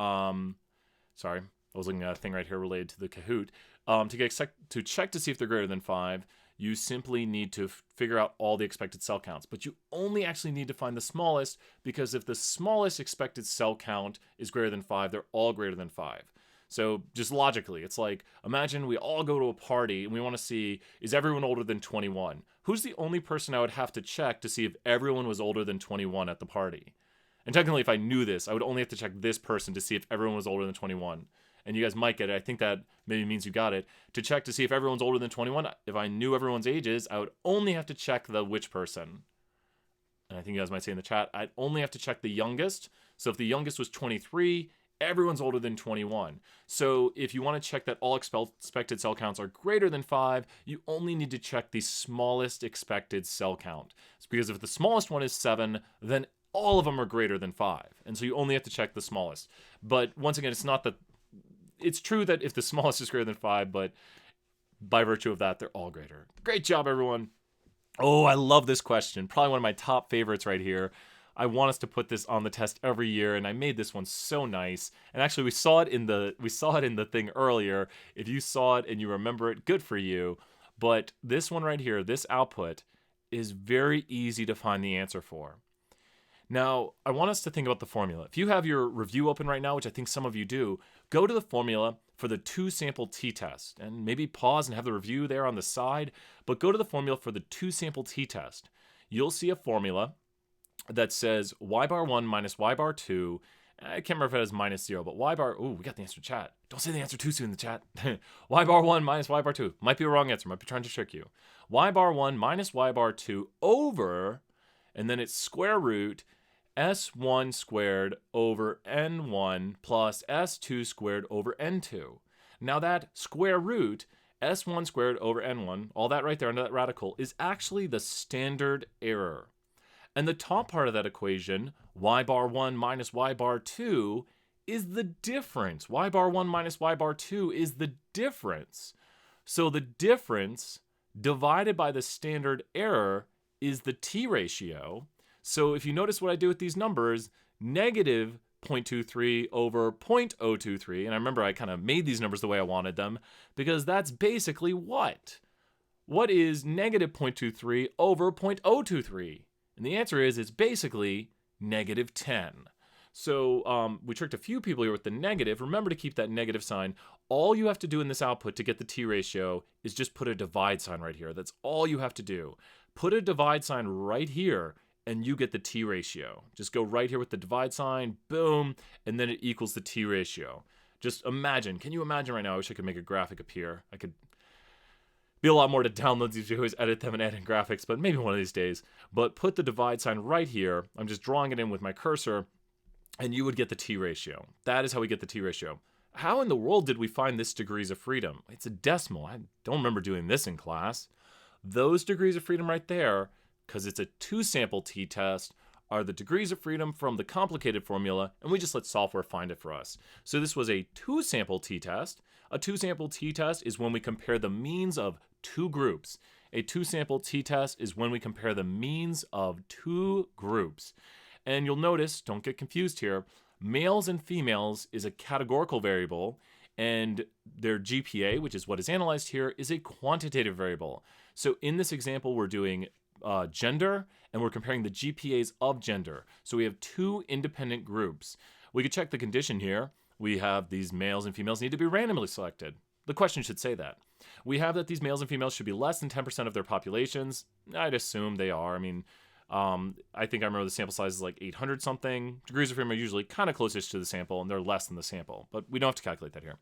sorry, I was looking at a thing right here related to the Kahoot. To check to see if they're greater than 5, you simply need to figure out all the expected cell counts. But you only actually need to find the smallest, because if the smallest expected cell count is greater than 5, they're all greater than 5. So just logically, it's like, imagine we all go to a party and we want to see, is everyone older than 21? Who's the only person I would have to check to see if everyone was older than 21 at the party? And technically, if I knew this, I would only have to check this person to see if everyone was older than 21. And you guys might get it. I think that maybe means you got it. To check to see if everyone's older than 21, if I knew everyone's ages, I would only have to check the which person. And I think you guys might say in the chat, I'd only have to check the youngest. So if the youngest was 23, everyone's older than 21. So if you want to check that all expected cell counts are greater than 5, you only need to check the smallest expected cell count. It's because if the smallest one is 7, then all of them are greater than 5. And so you only have to check the smallest. But once again, it's not that. It's true that if the smallest is greater than 5, but by virtue of that, they're all greater. Great job, everyone. Oh, I love this question. Probably one of my top favorites right here. I want us to put this on the test every year, and I made this one so nice. And actually, we saw it in the thing earlier. If you saw it and you remember it, good for you. But this one right here, this output, is very easy to find the answer for. Now, I want us to think about the formula. If you have your review open right now, which I think some of you do, go to the formula for the 2-sample t-test, and maybe pause and have the review there on the side, but go to the formula for the 2-sample t-test. You'll see a formula that says y bar 1 minus y bar 2. I can't remember if it has minus 0, but y bar, we got the answer in chat. Don't say the answer too soon in the chat. Y bar 1 minus y bar 2. Might be a wrong answer, might be trying to trick you. Y bar 1 minus y bar 2 over, and then it's square root s1 squared over n1 plus s2 squared over n2. Now that square root, s1 squared over n1, all that right there under that radical, is actually the standard error. And the top part of that equation, y bar 1 minus y bar 2, is the difference. Y bar 1 minus y bar 2 is the difference. So the difference divided by the standard error is the t ratio. So if you notice what I do with these numbers, negative 0.23 over 0.023, and I remember I kind of made these numbers the way I wanted them, because that's basically what? What is negative 0.23 over 0.023? And the answer is, it's basically negative 10. So we tricked a few people here with the negative. Remember to keep that negative sign. All you have to do in this output to get the t ratio is just put a divide sign right here. That's all you have to do. put a divide sign right here, and you get the T ratio. Just go right here with the divide sign, boom, and then it equals the T ratio. Just imagine. Can you imagine right now? I wish I could make a graphic appear. I could be a lot more to download these videos, edit them, and add in graphics, but maybe one of these days. But put the divide sign right here. I'm just drawing it in with my cursor, and you would get the T ratio. That is how we get the T ratio. How in the world did we find this degrees of freedom? It's a decimal. I don't remember doing this in class. Those degrees of freedom right there, because it's a 2-sample t-test, are the degrees of freedom from the complicated formula, and we just let software find it for us. So this was a 2-sample t-test. A 2-sample t-test is when we compare the means of 2 groups. A 2-sample t-test is when we compare the means of 2 groups. And you'll notice, don't get confused here, males and females is a categorical variable, and their GPA, which is what is analyzed here, is a quantitative variable. So in this example, we're doing gender, and we're comparing the GPAs of gender. So we have 2 independent groups. We could check the condition here. We have these males and females need to be randomly selected. The question should say that. We have that these males and females should be less than 10% of their populations. I'd assume they are. I mean, I think I remember the sample size is like 800 something. Degrees of freedom are usually kind of closest to the sample, and they're less than the sample, but we don't have to calculate that here.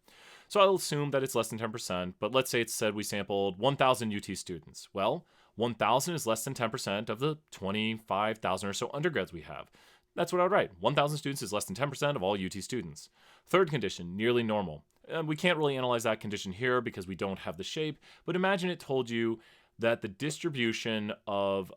So I'll assume that it's less than 10%, but let's say it said we sampled 1,000 UT students. Well, 1,000 is less than 10% of the 25,000 or so undergrads we have. That's what I would write. 1,000 students is less than 10% of all UT students. Third condition, nearly normal. We can't really analyze that condition here because we don't have the shape, but imagine it told you that the distribution of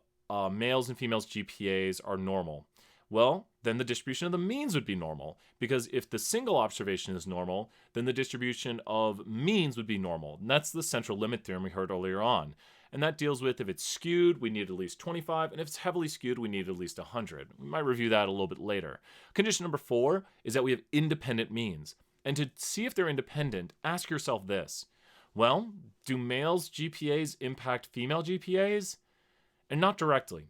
males and females GPAs are normal. Well, then the distribution of the means would be normal, because if the single observation is normal, then the distribution of means would be normal. And that's the central limit theorem we heard earlier on. And that deals with if it's skewed, we need at least 25, and if it's heavily skewed, we need at least 100. We might review that a little bit later. Condition number 4 is that we have independent means. And to see if they're independent, ask yourself this. Well, do males' GPAs impact female GPAs? And not directly.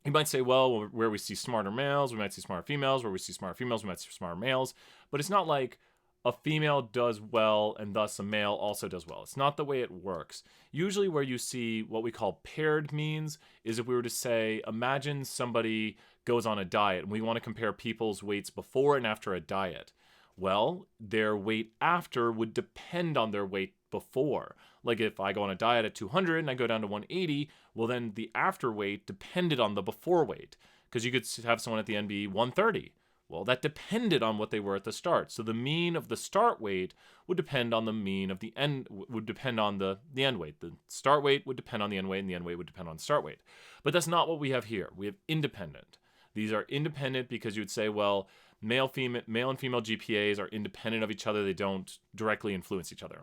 You might say, well, where we see smarter males, we might see smarter females. Where we see smarter females, we might see smarter males. But it's not like a female does well and thus a male also does well. It's not the way it works. Usually where you see what we call paired means is if we were to say, imagine somebody goes on a diet and we want to compare people's weights before and after a diet. Well, their weight after would depend on their weight before. Like if I go on a diet at 200 and I go down to 180, well then the after weight depended on the before weight. Because you could have someone at the end be 130. Well, that depended on what they were at the start. So the mean of the start weight would depend on the mean of the end, would depend on the end weight. The start weight would depend on the end weight, and the end weight would depend on the start weight. But that's not what we have here. We have independent. These are independent because you would say, well, male and female GPAs are independent of each other. They don't directly influence each other.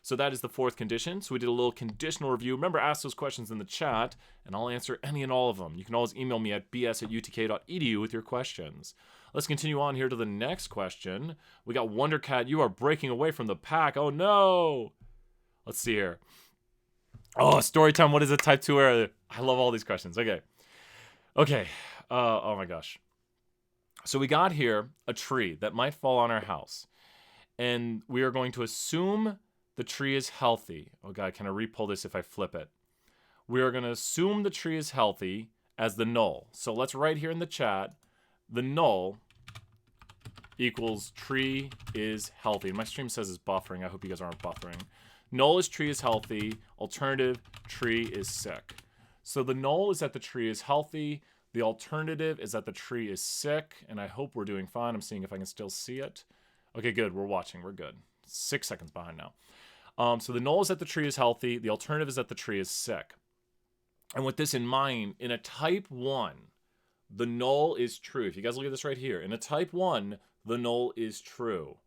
So that is the 4th condition. So we did a little conditional review. Remember, ask those questions in the chat, and I'll answer any and all of them. You can always email me at bs@utk.edu with your questions. Let's continue on here to the next question. We got Wondercat. You are breaking away from the pack. Oh, no. Let's see here. Oh, story time. What is a type 2 error? I love all these questions. Okay. Oh, my gosh. So we got here a tree that might fall on our house, and we are going to assume the tree is healthy. Oh, God, can I re-pull this if I flip it? We are going to assume the tree is healthy as the null. So let's write here in the chat, the null equals tree is healthy. My stream says it's buffering. I hope you guys aren't buffering. Null is tree is healthy. Alternative, tree is sick. So the null is that the tree is healthy. The alternative is that the tree is sick. And I hope we're doing fine. I'm seeing if I can still see it. Okay, good. We're watching. We're good. 6 seconds behind now. So the null is that the tree is healthy. The alternative is that the tree is sick. And with this in mind, in a type 1, the null is true. If you guys look at this right here, in a type 1, the null is true.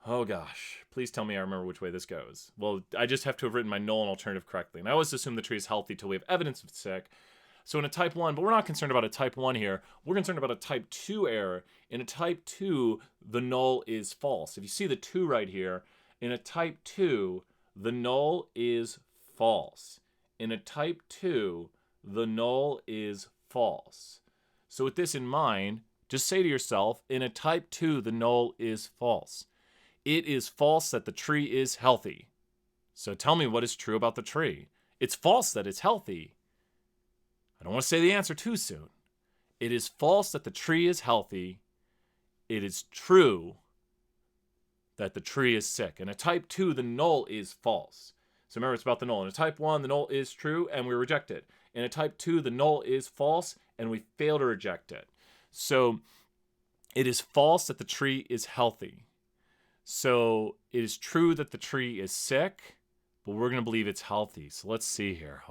Oh gosh, please tell me I remember which way this goes. Well, I just have to have written my null and alternative correctly. And I always assume the tree is healthy till we have evidence of it's sick. So in a type 1, but we're not concerned about a type 1 here. We're concerned about a type 2 error. In a type 2, the null is false. If you see the 2 right here, in a type 2, the null is false. In a type 2, the null is false. So with this in mind, just say to yourself, in a type 2, the null is false. It is false that the tree is healthy. So tell me what is true about the tree. It's false that it's healthy. I don't want to say the answer too soon. It is false that the tree is healthy. It is true that the tree is sick. In a type 2, the null is false. So remember, it's about the null. In a type 1, the null is true, and we reject it. In a type 2, the null is false, and we fail to reject it. So it is false that the tree is healthy. So it is true that the tree is sick, but we're going to believe it's healthy. So let's see here.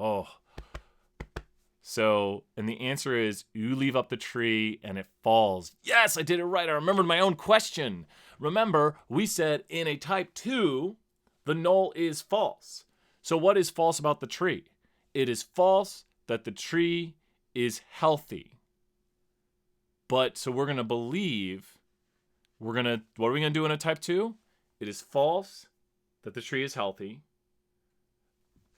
So, and the answer is you leave up the tree and it falls. Yes, I did it right. I remembered my own question. Remember, we said in a type 2, the null is false. So what is false about the tree? It is false that the tree is healthy. But, so we're going to believe, what are we going to do in a type 2? It is false that the tree is healthy.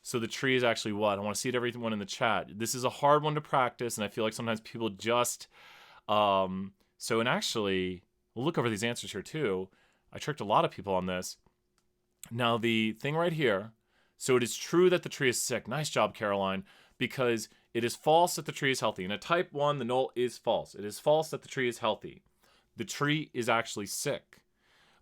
So the tree is actually what? I want to see it, everyone in the chat. This is a hard one to practice, and I feel like sometimes people just... and actually, we'll look over these answers here too. I tricked a lot of people on this. Now, the thing right here, so it is true that the tree is sick. Nice job, Caroline, because it is false that the tree is healthy. In a type 1, the null is false. It is false that the tree is healthy. The tree is actually sick.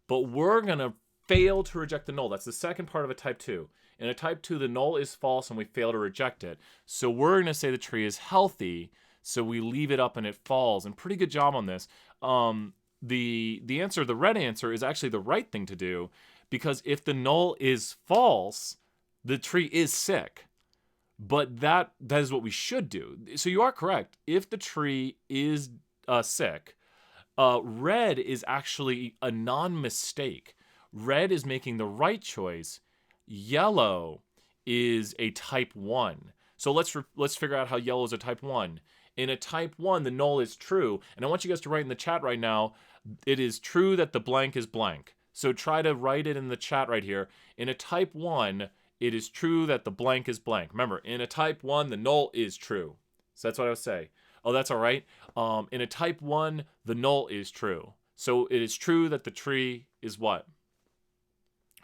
But we're going to fail to reject the null. That's the second part of a type 2. In a type 2, the null is false and we fail to reject it. So we're going to say the tree is healthy, so we leave it up and it falls. And pretty good job on this. The answer, the red answer, is actually the right thing to do, because if the null is false, the tree is sick. But that is what we should do. So you are correct. If the tree is sick, red is actually a non-mistake. Red is making the right choice. Yellow is a type 1. So let's figure out how yellow is a type 1. In a type 1, the null is true. And I want you guys to write in the chat right now, it is true that the blank is blank. So try to write it in the chat right here. In a type 1, it is true that the blank is blank. Remember, in a type 1, the null is true. So that's what I would say. Oh, that's all right. In a type 1, the null is true. So it is true that the tree is what?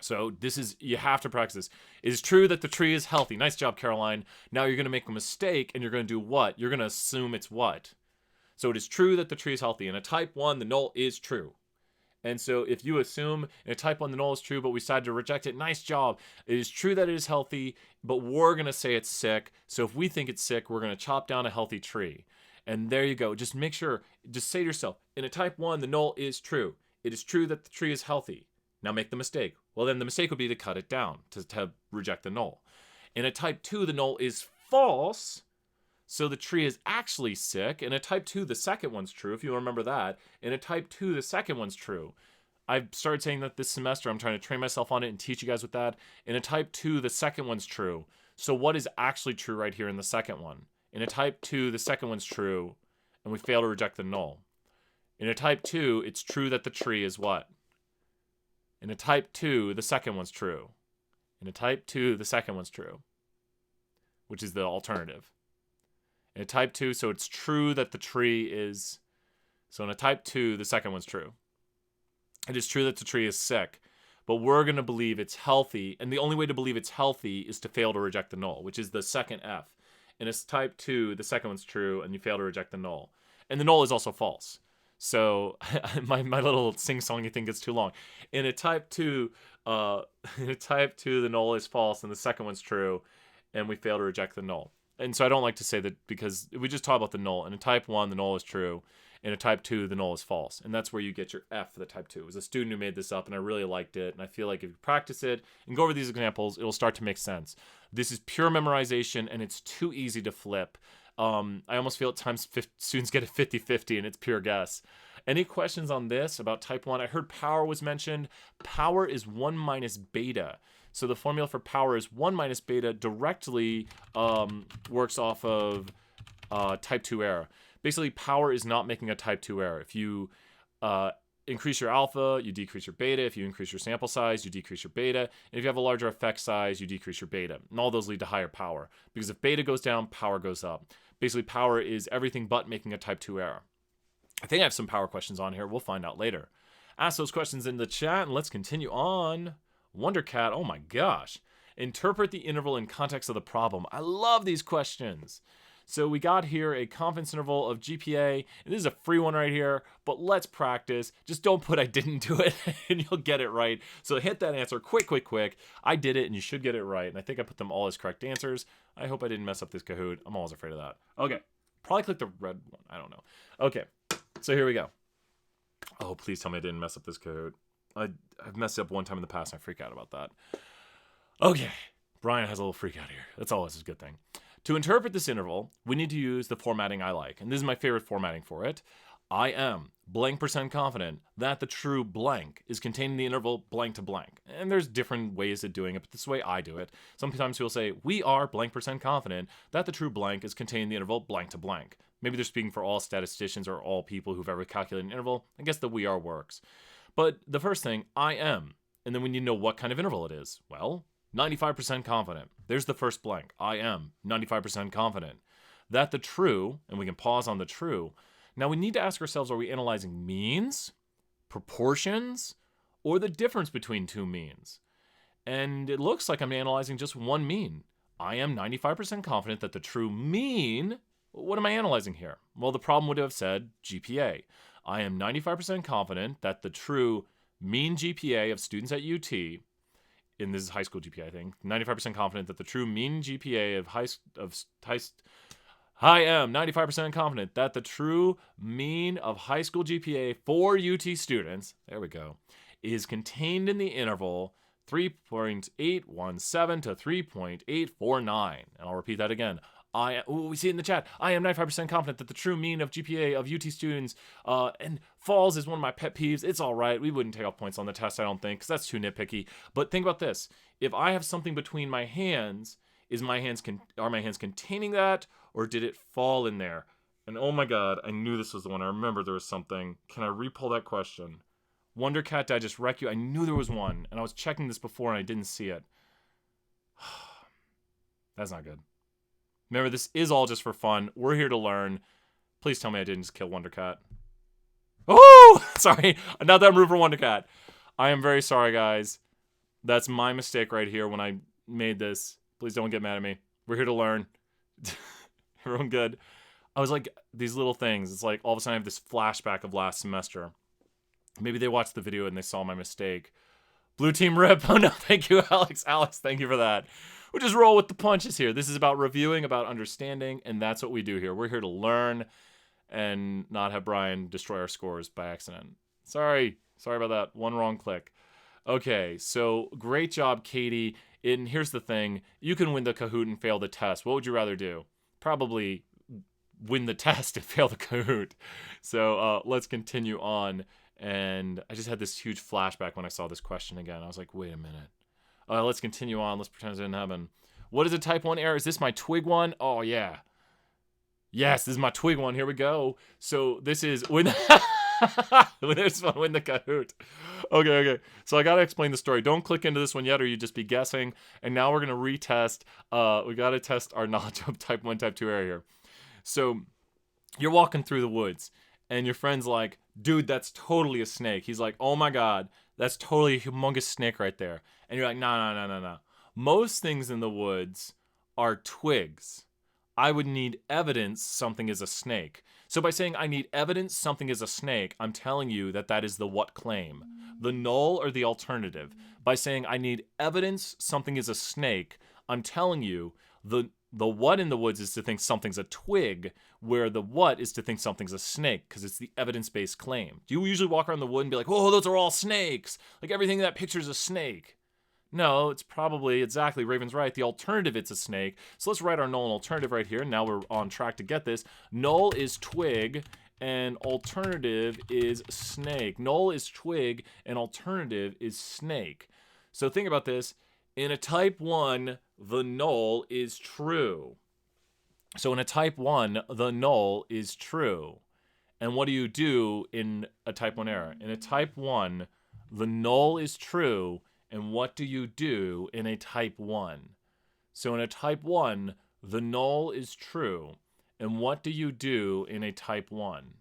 So this is, you have to practice this. It is true that the tree is healthy. Nice job, Caroline. Now you're going to make a mistake and you're going to do what? You're going to assume it's what? So it is true that the tree is healthy. In a type 1, the null is true. And so if you assume in a type 1 the null is true, but we decided to reject it, nice job. It is true that it is healthy, but we're going to say it's sick. So if we think it's sick, we're going to chop down a healthy tree. And there you go. Just make sure, just say to yourself, in a type 1, the null is true. It is true that the tree is healthy. Now make the mistake. Well, then the mistake would be to cut it down, to reject the null. In a type 2, the null is false. So the tree is actually sick. In a type 2, the second one's true, if you remember that. In a type 2, the second one's true. I've started saying that this semester. I'm trying to train myself on it and teach you guys with that. In a type 2, the second one's true. So what is actually true right here in the second one? In a type 2, the second one's true, and we fail to reject the null. In a type 2, it's true that the tree is what? In a type 2, the second one's true. In a type 2, the second one's true, which is the alternative. In a type 2, so it's true that the tree is... So in a type 2, the second one's true. It is true that the tree is sick, but we're going to believe it's healthy, and the only way to believe it's healthy is to fail to reject the null, which is the second F. In a type 2, the second one's true, and you fail to reject the null. And the null is also false. So my little sing-songy thing gets too long. In a type 2, the null is false, and the second one's true, and we fail to reject the null. And so I don't like to say that because we just talk about the null. In a type 1, the null is true. In a type 2, the null is false. And that's where you get your F for the type 2. It was a student who made this up, and I really liked it. And I feel like if you practice it and go over these examples, it'll start to make sense. This is pure memorization, and it's too easy to flip. I almost feel at times students get a 50-50, and it's pure guess. Any questions on this about type 1? I heard power was mentioned. Power is 1 minus beta. So the formula for power is 1 minus beta, directly works off of type 2 error. Basically, power is not making a type 2 error. If you increase your alpha, you decrease your beta. If you increase your sample size, you decrease your beta. And if you have a larger effect size, you decrease your beta. And all those lead to higher power. Because if beta goes down, power goes up. Basically, power is everything but making a type 2 error. I think I have some power questions on here. We'll find out later. Ask those questions in the chat, and let's continue on. Wondercat, oh my gosh. Interpret the interval in context of the problem. I love these questions. So we got here a confidence interval of GPA, and this is a free one right here, but let's practice. Just don't put I didn't do it, and you'll get it right. So hit that answer quick. I did it, and you should get it right, and I think I put them all as correct answers. I hope I didn't mess up this Kahoot. I'm always afraid of that. Okay, probably click the red one. I don't know. Okay, so here we go. Oh, please tell me I didn't mess up this Kahoot. I've messed it up one time in the past, and I freak out about that. Okay, Brian has a little freak out here. That's always a good thing. To interpret this interval, we need to use the formatting I like, and this is my favorite formatting for it. I am blank % confident that the true blank is contained in the interval blank to blank. And there's different ways of doing it, but this is the way I do it. Sometimes people say, we are blank % confident that the true blank is contained in the interval blank to blank. Maybe they're speaking for all statisticians or all people who've ever calculated an interval. I guess the we are works. But the first thing, I am, and then we need to know what kind of interval it is. Well, 95% confident. There's the first blank. I am 95% confident that the true, and we can pause on the true. Now we need to ask ourselves, are we analyzing means, proportions, or the difference between two means? And it looks like I'm analyzing just one mean. I am 95% confident that the true mean, what am I analyzing here? Well, the problem would have said GPA. I am 95% confident that the true mean GPA of students at UT, and this is high school GPA, I think, 95% confident that the true mean GPA I am 95% confident that the true mean of high school GPA for UT students, there we go, is contained in the interval 3.817 to 3.849. And I'll repeat that again. We see it in the chat. I am 95% confident that the true mean of GPA of UT students, and falls is one of my pet peeves. It's all right. We wouldn't take off points on the test, I don't think, because that's too nitpicky. But think about this. If I have something between my hands, are my hands containing that, or did it fall in there? And oh my God, I knew this was the one. I remember there was something. Can I re-pull that question? Wondercat, did I just wreck you? I knew there was one, and I was checking this before, and I didn't see it. That's not good. Remember, this is all just for fun. We're here to learn. Please tell me I didn't just kill Wondercat. Oh, sorry. Not that I'm rooting for Wondercat. I am very sorry, guys. That's my mistake right here when I made this. Please don't get mad at me. We're here to learn. Everyone good? I was like, these little things. It's like all of a sudden I have this flashback of last semester. Maybe they watched the video and they saw my mistake. Blue team rip. Oh no, thank you, Alex. Alex, thank you for that. We'll just roll with the punches here. This is about reviewing, about understanding, and that's what we do here. We're here to learn and not have Brian destroy our scores by accident. Sorry about that. One wrong click. Okay, so great job, Katie. And here's the thing. You can win the Kahoot and fail the test. What would you rather do? Probably win the test and fail the Kahoot. So let's continue on. And I just had this huge flashback when I saw this question again. I was like, wait a minute. Let's continue on. Let's pretend it didn't happen. What is a type 1 error? Is this my twig one? Oh, yeah. Yes, this is my twig one. Here we go. So this is win. This one, win the Kahoot. Okay. So I got to explain the story. Don't click into this one yet or you'd just be guessing. And now we're going to retest. We got to test our knowledge of type 1, type 2 error here. So you're walking through the woods and your friend's like, dude, that's totally a snake. He's like, oh my God, that's totally a humongous snake right there. And you're like, no. Most things in the woods are twigs. I would need evidence something is a snake. So by saying I need evidence something is a snake, I'm telling you that that is the what claim. The null or the alternative. By saying I need evidence something is a snake, I'm telling you the what in the woods is to think something's a twig, where the what is to think something's a snake, because it's the evidence-based claim. Do you usually walk around the wood and be like, whoa, those are all snakes? Like everything in that picture is a snake. No, it's probably, exactly, Raven's right. The alternative, it's a snake. So let's write our null and alternative right here. Now we're on track to get this. Null is twig, and alternative is snake. Null is twig, and alternative is snake. So think about this. In a type 1, the null is true. So in a type 1, the null is true. And what do you do in a type 1 error? In a type 1, the null is true. And what do you do in a type 1? So in a type 1, the null is true. And what do you do in a type 1?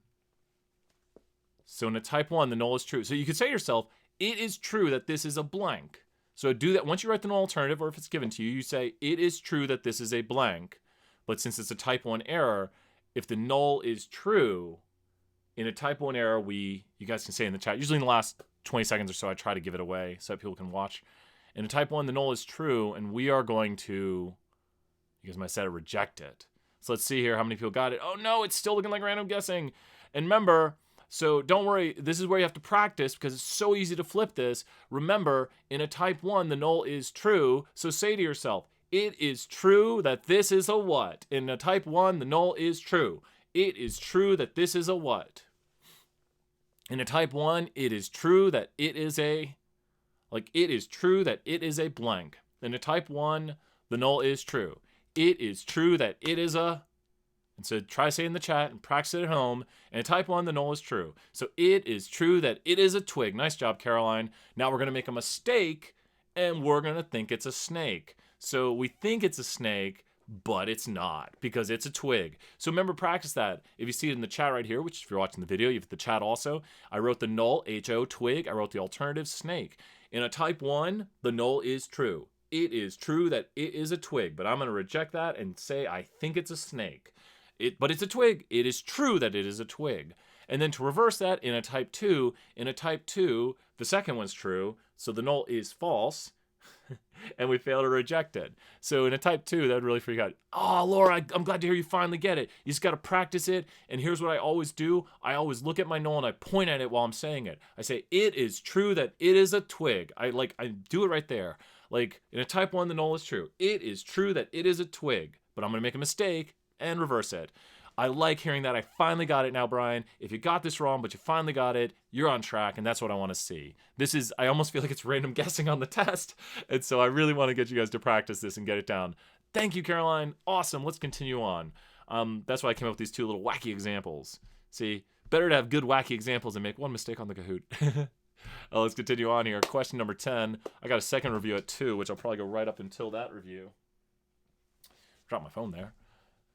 So in a type 1, the null is true. So you could say to yourself, it is true that this is a blank. So do that. Once you write the null alternative, or if it's given to you, you say, it is true that this is a blank. But since it's a type 1 error, if the null is true, in a type 1 error, you guys can say in the chat, usually in the last 20 seconds or so, I try to give it away so that people can watch. In a type 1, the null is true, and we are going to, you guys might say, reject it. So let's see here how many people got it. Oh no, it's still looking like random guessing. And remember, so don't worry, this is where you have to practice because it's so easy to flip this. Remember, in a type 1, the null is true, so say to yourself, it is true that this is a what? In a type 1, the null is true. It is true that this is a what? In a type 1, it is true that it is a, it is true that it is a blank. In a type 1, the null is true. It is true that it is a, and so try to say it in the chat and practice it at home. In a type 1, the null is true. So it is true that it is a twig. Nice job, Caroline. Now we're going to make a mistake, and we're going to think it's a snake. So we think it's a snake, but it's not because it's a twig. So remember, practice that. If you see it in the chat right here, which if you're watching the video, you have the chat also. I wrote the null, H-O, twig. I wrote the alternative, snake. In a type 1, the null is true. It is true that it is a twig, but I'm going to reject that and say I think it's a snake. But it's a twig. It is true that it is a twig. And then to reverse that, in a type 2, the second one's true, so the null is false. And we fail to reject it. So in a type 2, that would really freak out. Oh, Laura, I'm glad to hear you finally get it. You just got to practice it. And here's what I always do. I always look at my null and I point at it while I'm saying it. I say, it is true that it is a twig. I do it right there. Like in a type 1, the null is true. It is true that it is a twig. But I'm going to make a mistake and reverse it. I like hearing that. I finally got it now, Brian. If you got this wrong, but you finally got it, you're on track, and that's what I want to see. I almost feel like it's random guessing on the test, and so I really want to get you guys to practice this and get it down. Thank you, Caroline. Awesome. Let's continue on. That's why I came up with these two little wacky examples. See, better to have good wacky examples than make one mistake on the Kahoot. Let's continue on here. Question number 10. I got a second review at 2, which I'll probably go right up until that review. Drop my phone there.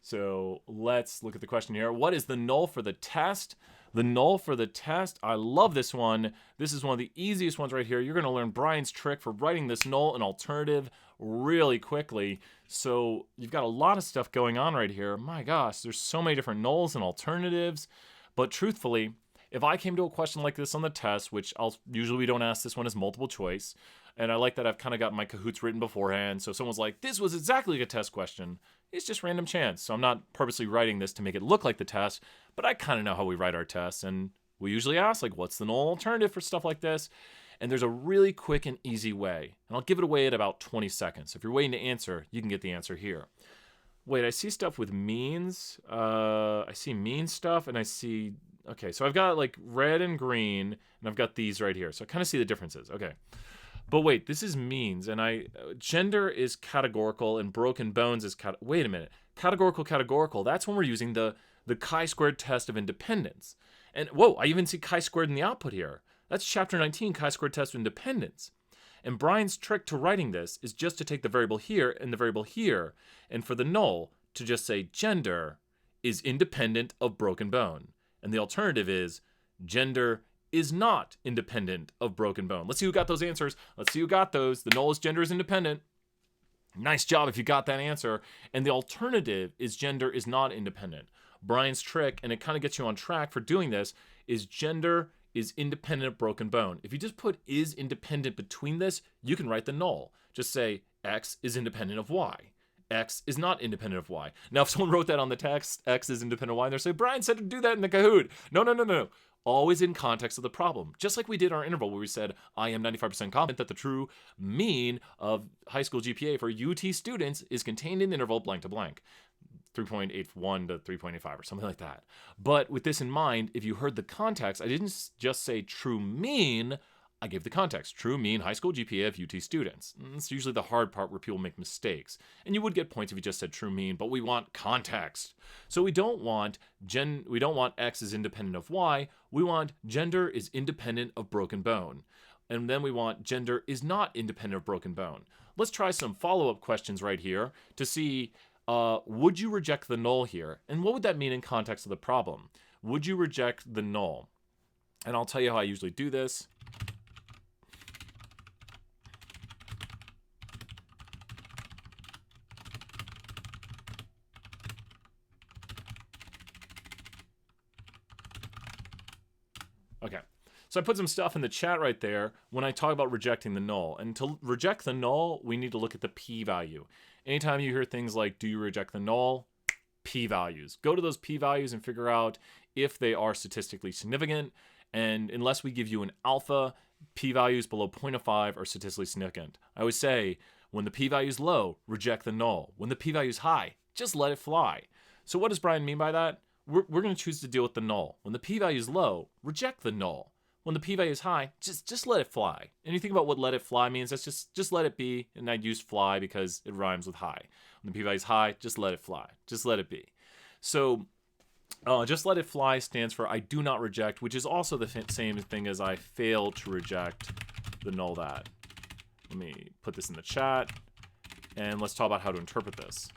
So let's look at the question here. What is the null for the test? The null for the test, I love this one. This is one of the easiest ones right here. You're going to learn Brian's trick for writing this null and alternative really quickly. So you've got a lot of stuff going on right here. My gosh, there's so many different nulls and alternatives. But truthfully, if I came to a question like this on the test, which usually we don't ask this one as multiple choice, and I like that I've kind of got my Kahoots written beforehand, so someone's like, this was exactly like a test question. It's just random chance. So I'm not purposely writing this to make it look like the test, but I kind of know how we write our tests, and we usually ask, what's the null alternative for stuff like this? And there's a really quick and easy way, and I'll give it away at about 20 seconds. If you're waiting to answer, you can get the answer here. Wait, I see stuff with means. I see mean stuff, and I see... Okay, so I've got red and green, and I've got these right here. So I kind of see the differences. Okay. But wait, this is means, and gender is categorical, and broken bones is wait a minute. Categorical, that's when we're using the chi-squared test of independence. And whoa, I even see chi-squared in the output here. That's chapter 19, chi-squared test of independence. And Brian's trick to writing this is just to take the variable here and the variable here, and for the null, to just say gender is independent of broken bone. And the alternative is gender is not independent of broken bone. Let's see who got those answers. Let's see who got those. The null is gender is independent. Nice job if you got that answer. And the alternative is gender is not independent. Brian's trick, and it kind of gets you on track for doing this, is gender is independent of broken bone. If you just put is independent between this, you can write the null. Just say X is independent of Y. X is not independent of Y. Now, if someone wrote that on the text, X is independent of Y, and they're saying, Brian said to do that in the Kahoot. No. Always in context of the problem. Just like we did our interval where we said, I am 95% confident that the true mean of high school GPA for UT students is contained in the interval blank to blank. 3.81 to 3.85 or something like that. But with this in mind, if you heard the context, I didn't just say true mean, I gave the context. True mean high school GPA of UT students. It's usually the hard part where people make mistakes. And you would get points if you just said true mean, but we want context. So we don't want X is independent of Y. We want gender is independent of broken bone. And then we want gender is not independent of broken bone. Let's try some follow-up questions right here to see, would you reject the null here? And what would that mean in context of the problem? Would you reject the null? And I'll tell you how I usually do this. Okay. So I put some stuff in the chat right there when I talk about rejecting the null. And to reject the null, we need to look at the p-value. Anytime you hear things like, do you reject the null? P-values. Go to those p-values and figure out if they are statistically significant. And unless we give you an alpha, p-values below 0.05 are statistically significant. I always say, when the p-value is low, reject the null. When the p-value is high, just let it fly. So what does Brian mean by that? We're going to choose to deal with the null. When the p-value is low, reject the null. When the p-value is high, just let it fly. And you think about what let it fly means, that's just let it be. And I'd use fly because it rhymes with high. When the p-value is high, just let it fly. Just let it be. So just let it fly stands for I do not reject, which is also the same thing as I fail to reject the null that. Let me put this in the chat, and let's talk about how to interpret this.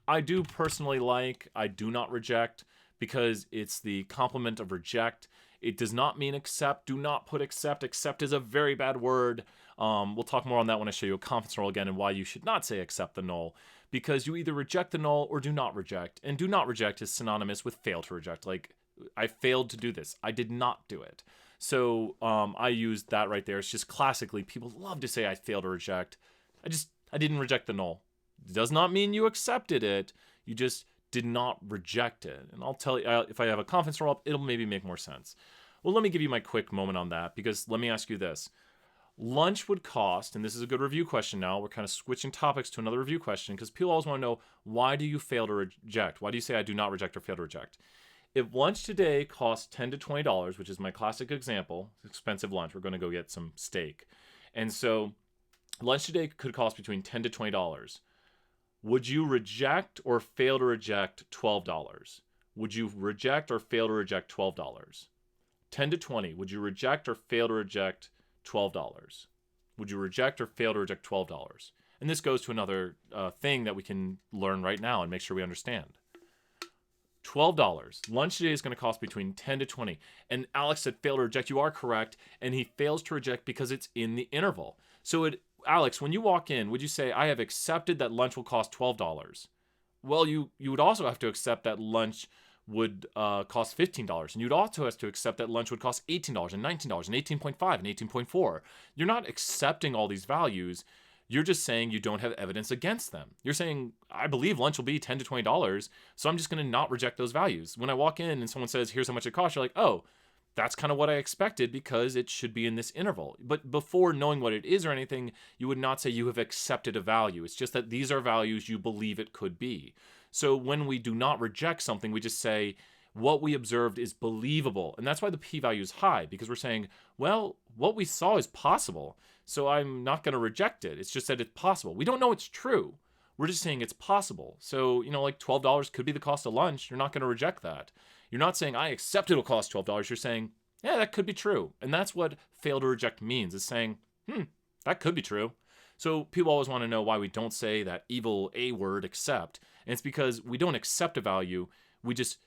I do personally like I do not reject because it's the complement of reject. It does not mean accept. Do not put accept. Accept is a very bad word. We'll talk more on that when I show you a confidence interval again and why you should not say accept the null, because you either reject the null or do not reject. And do not reject is synonymous with fail to reject. Like, I failed to do this. I did not do it. So I used that right there. It's just classically, people love to say I failed to reject. I didn't reject the null. It does not mean you accepted it. You just did not reject it. And I'll tell you, if I have a confidence interval up, it'll maybe make more sense. Well, let me give you my quick moment on that, because let me ask you this. Lunch would cost, and this is a good review question now, we're kind of switching topics to another review question, because people always want to know, why do you fail to reject? Why do you say I do not reject or fail to reject? If lunch today costs $10 to $20, which is my classic example, expensive lunch, we're going to go get some steak. And so lunch today could cost between $10 to $20. Would you reject or fail to reject $12? Would you reject or fail to reject $12? 10 to 20, would you reject or fail to reject $12? Would you reject or fail to reject $12? And this goes to another thing that we can learn right now and make sure we understand. $12. Lunch today is going to cost between 10 to 20. And Alex said fail to reject. You are correct. And he fails to reject because it's in the interval. So Alex, when you walk in, would you say, I have accepted that lunch will cost $12? Well, you would also have to accept that lunch would cost $15. And you'd also have to accept that lunch would cost $18 and $19 and 18.5 and 18.4. You're not accepting all these values. You're just saying you don't have evidence against them. You're saying, I believe lunch will be $10 to $20, so I'm just going to not reject those values. When I walk in and someone says, here's how much it costs, you're like, oh, that's kind of what I expected because it should be in this interval. But before knowing what it is or anything, you would not say you have accepted a value. It's just that these are values you believe it could be. So when we do not reject something, we just say what we observed is believable. And that's why the p-value is high, because we're saying, well, what we saw is possible. So I'm not going to reject it. It's just that it's possible. We don't know it's true. We're just saying it's possible. So, like $12 could be the cost of lunch. You're not going to reject that. You're not saying, I accept it'll cost $12. You're saying, yeah, that could be true. And that's what fail to reject means, is saying, that could be true. So people always want to know why we don't say that evil A word, accept. And it's because we don't accept a value. We just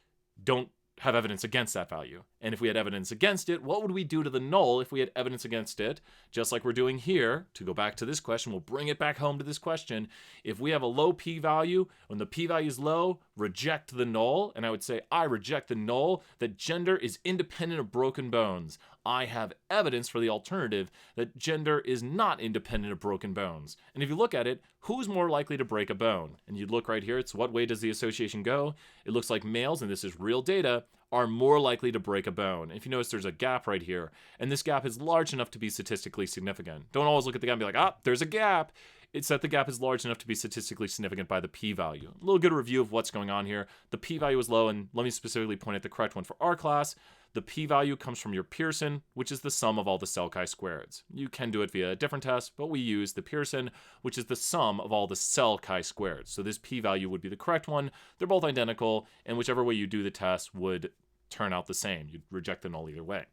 don't have evidence against that value. And if we had evidence against it, what would we do to the null if we had evidence against it? Just like we're doing here, to go back to this question, we'll bring it back home to this question. If we have a low p-value, when the p-value is low, reject the null. And I would say, I reject the null that gender is independent of broken bones. I have evidence for the alternative that gender is not independent of broken bones. And if you look at it, who's more likely to break a bone? And you'd look right here, it's what way does the association go? It looks like males, and this is real data, are more likely to break a bone. And if you notice, there's a gap right here, and this gap is large enough to be statistically significant. Don't always look at the gap and be like, there's a gap. It's that the gap is large enough to be statistically significant by the p-value. A little good review of what's going on here. The p-value is low, and let me specifically point at the correct one for our class. The p-value comes from your Pearson, which is the sum of all the cell chi-squareds. You can do it via a different test, but we use the Pearson, which is the sum of all the cell chi-squareds. So this p-value would be the correct one. They're both identical, and whichever way you do the test would turn out the same. You'd reject the null either way.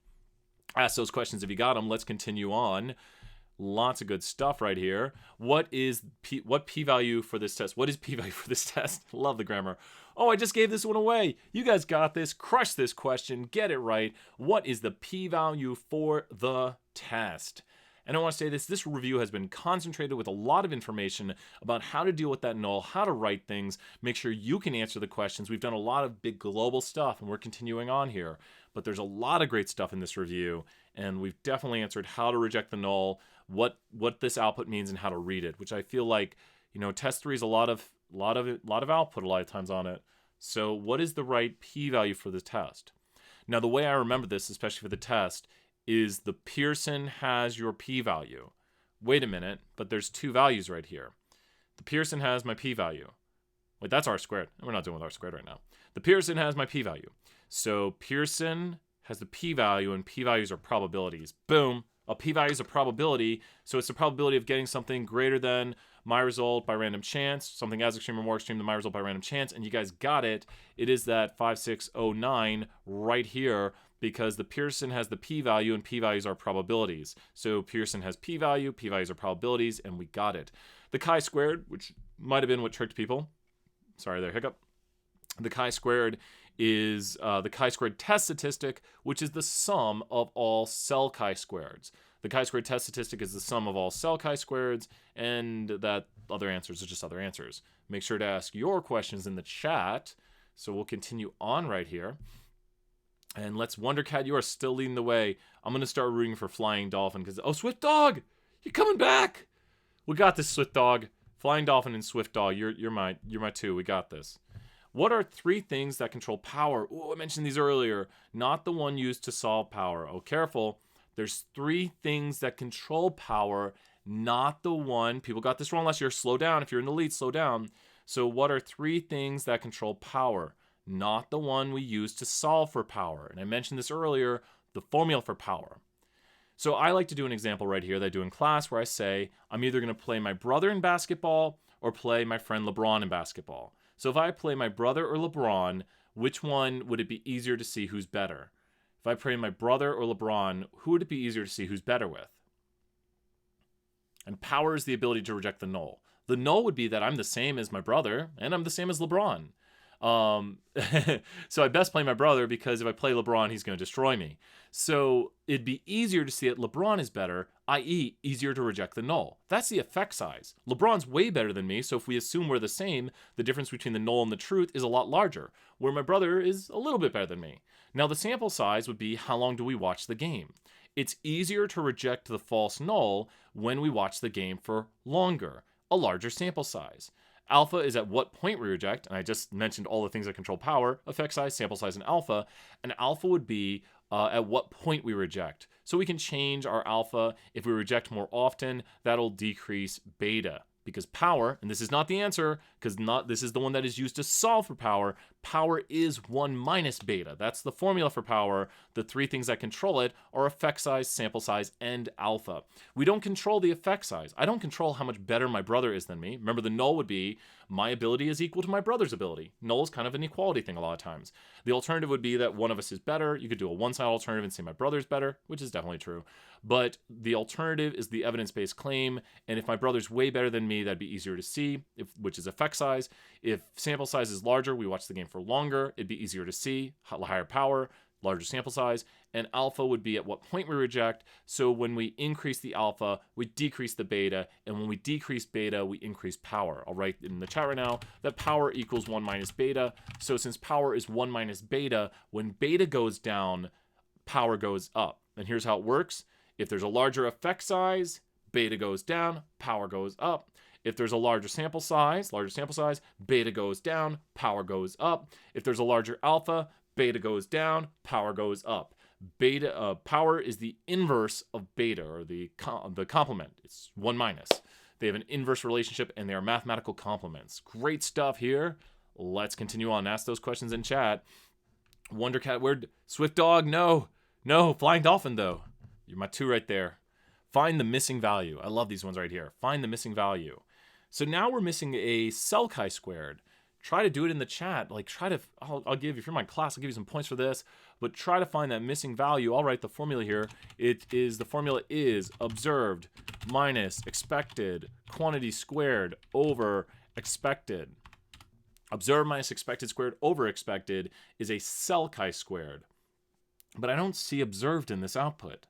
Ask those questions if you got them. Let's continue on. Lots of good stuff right here. What p-value for this test? What is p-value for this test? Love the grammar. Oh, I just gave this one away. You guys got this. Crush this question. Get it right. What is the p-value for the test? And I want to say this review has been concentrated with a lot of information about how to deal with that null, how to write things, make sure you can answer the questions. We've done a lot of big global stuff, and we're continuing on here. But there's a lot of great stuff in this review, and we've definitely answered how to reject the null, what this output means, and how to read it, which I feel like, test 3 is a lot of output a lot of times on it. So what is the right p-value for the test? Now, the way I remember this, especially for the test, is the Pearson has your p-value. Wait a minute, but there's 2 values right here. The Pearson has my p-value. Wait, that's r squared. We're not doing with r squared right now. The Pearson has my p-value. So Pearson has the p-value, and p-values are probabilities. Boom. A p-value is a probability, so it's the probability of getting something greater than my result by random chance, something as extreme or more extreme than my result by random chance, and you guys got it. It is that 5609 right here, because the Pearson has the p-value, and p-values are probabilities. So Pearson has p-value, p-values are probabilities, and we got it. The chi-squared, which might have been what tricked people. Sorry there, hiccup. The chi-squared is the chi-squared test statistic, which is the sum of all cell chi-squareds. The chi-squared test statistic is the sum of all cell chi-squareds, and that other answers are just other answers. Make sure to ask your questions in the chat. So we'll continue on right here. And let's Wondercat, you are still leading the way. I'm going to start rooting for Flying Dolphin because, oh, Swift Dog, you're coming back. We got this, Swift Dog. Flying Dolphin and Swift Dog, you're my two. We got this. What are 3 things that control power? Oh, I mentioned these earlier. Not the one used to solve power. Oh, careful. There's 3 things that control power, not the one. People got this wrong last year. Slow down. If you're in the lead, slow down. So what are 3 things that control power? Not the one we use to solve for power. And I mentioned this earlier, the formula for power. So I like to do an example right here that I do in class where I say, I'm either going to play my brother in basketball or play my friend LeBron in basketball. So if I play my brother or LeBron, which one would it be easier to see who's better? If I play my brother or LeBron, who would it be easier to see who's better with? And power is the ability to reject the null. The null would be that I'm the same as my brother and I'm the same as LeBron. So I best play my brother because if I play LeBron, he's going to destroy me. So it'd be easier to see that LeBron is better, i.e. easier to reject the null. That's the effect size. LeBron's way better than me, so if we assume we're the same, the difference between the null and the truth is a lot larger, where my brother is a little bit better than me. Now the sample size would be how long do we watch the game? It's easier to reject the false null when we watch the game for longer, a larger sample size. Alpha is at what point we reject, and I just mentioned all the things that control power, effect size, sample size, and alpha. And alpha would be at what point we reject. So we can change our alpha. If we reject more often, that'll decrease beta. Because power, and this is not the answer, because this is the one that is used to solve for power. Power is 1 minus beta. That's the formula for power. The 3 things that control it are effect size, sample size, and alpha. We don't control the effect size. I don't control how much better my brother is than me. Remember, the null would be my ability is equal to my brother's ability. Null is kind of an equality thing a lot of times. The alternative would be that one of us is better. You could do a one-side alternative and say my brother's better, which is definitely true. But the alternative is the evidence-based claim, and if my brother's way better than me, that'd be easier to see, which is effect size. If sample size is larger, we watch the game for longer, it'd be easier to see, higher power, larger sample size, and alpha would be at what point we reject. So when we increase the alpha, we decrease the beta, and when we decrease beta, we increase power. I'll write in the chat right now that power equals 1 minus beta. So since power is 1 minus beta, when beta goes down, power goes up. And here's how it works. If there's a larger effect size, beta goes down, power goes up. If there's a larger sample size, beta goes down, power goes up. If there's a larger alpha, beta goes down, power goes up. Power is the inverse of beta, or the complement. It's 1 minus. They have an inverse relationship, and they are mathematical complements. Great stuff here. Let's continue on. Ask those questions in chat. Wondercat, where'd Swift Dog? No, Flying Dolphin though. You're my 2 right there. Find the missing value. I love these ones right here. Find the missing value. So now we're missing a cell chi-squared. Try to do it in the chat. I'll give you, if you're in my class, I'll give you some points for this, but try to find that missing value. I'll write the formula here. The formula is observed minus expected quantity squared over expected. Observed minus expected squared over expected is a cell chi-squared. But I don't see observed in this output.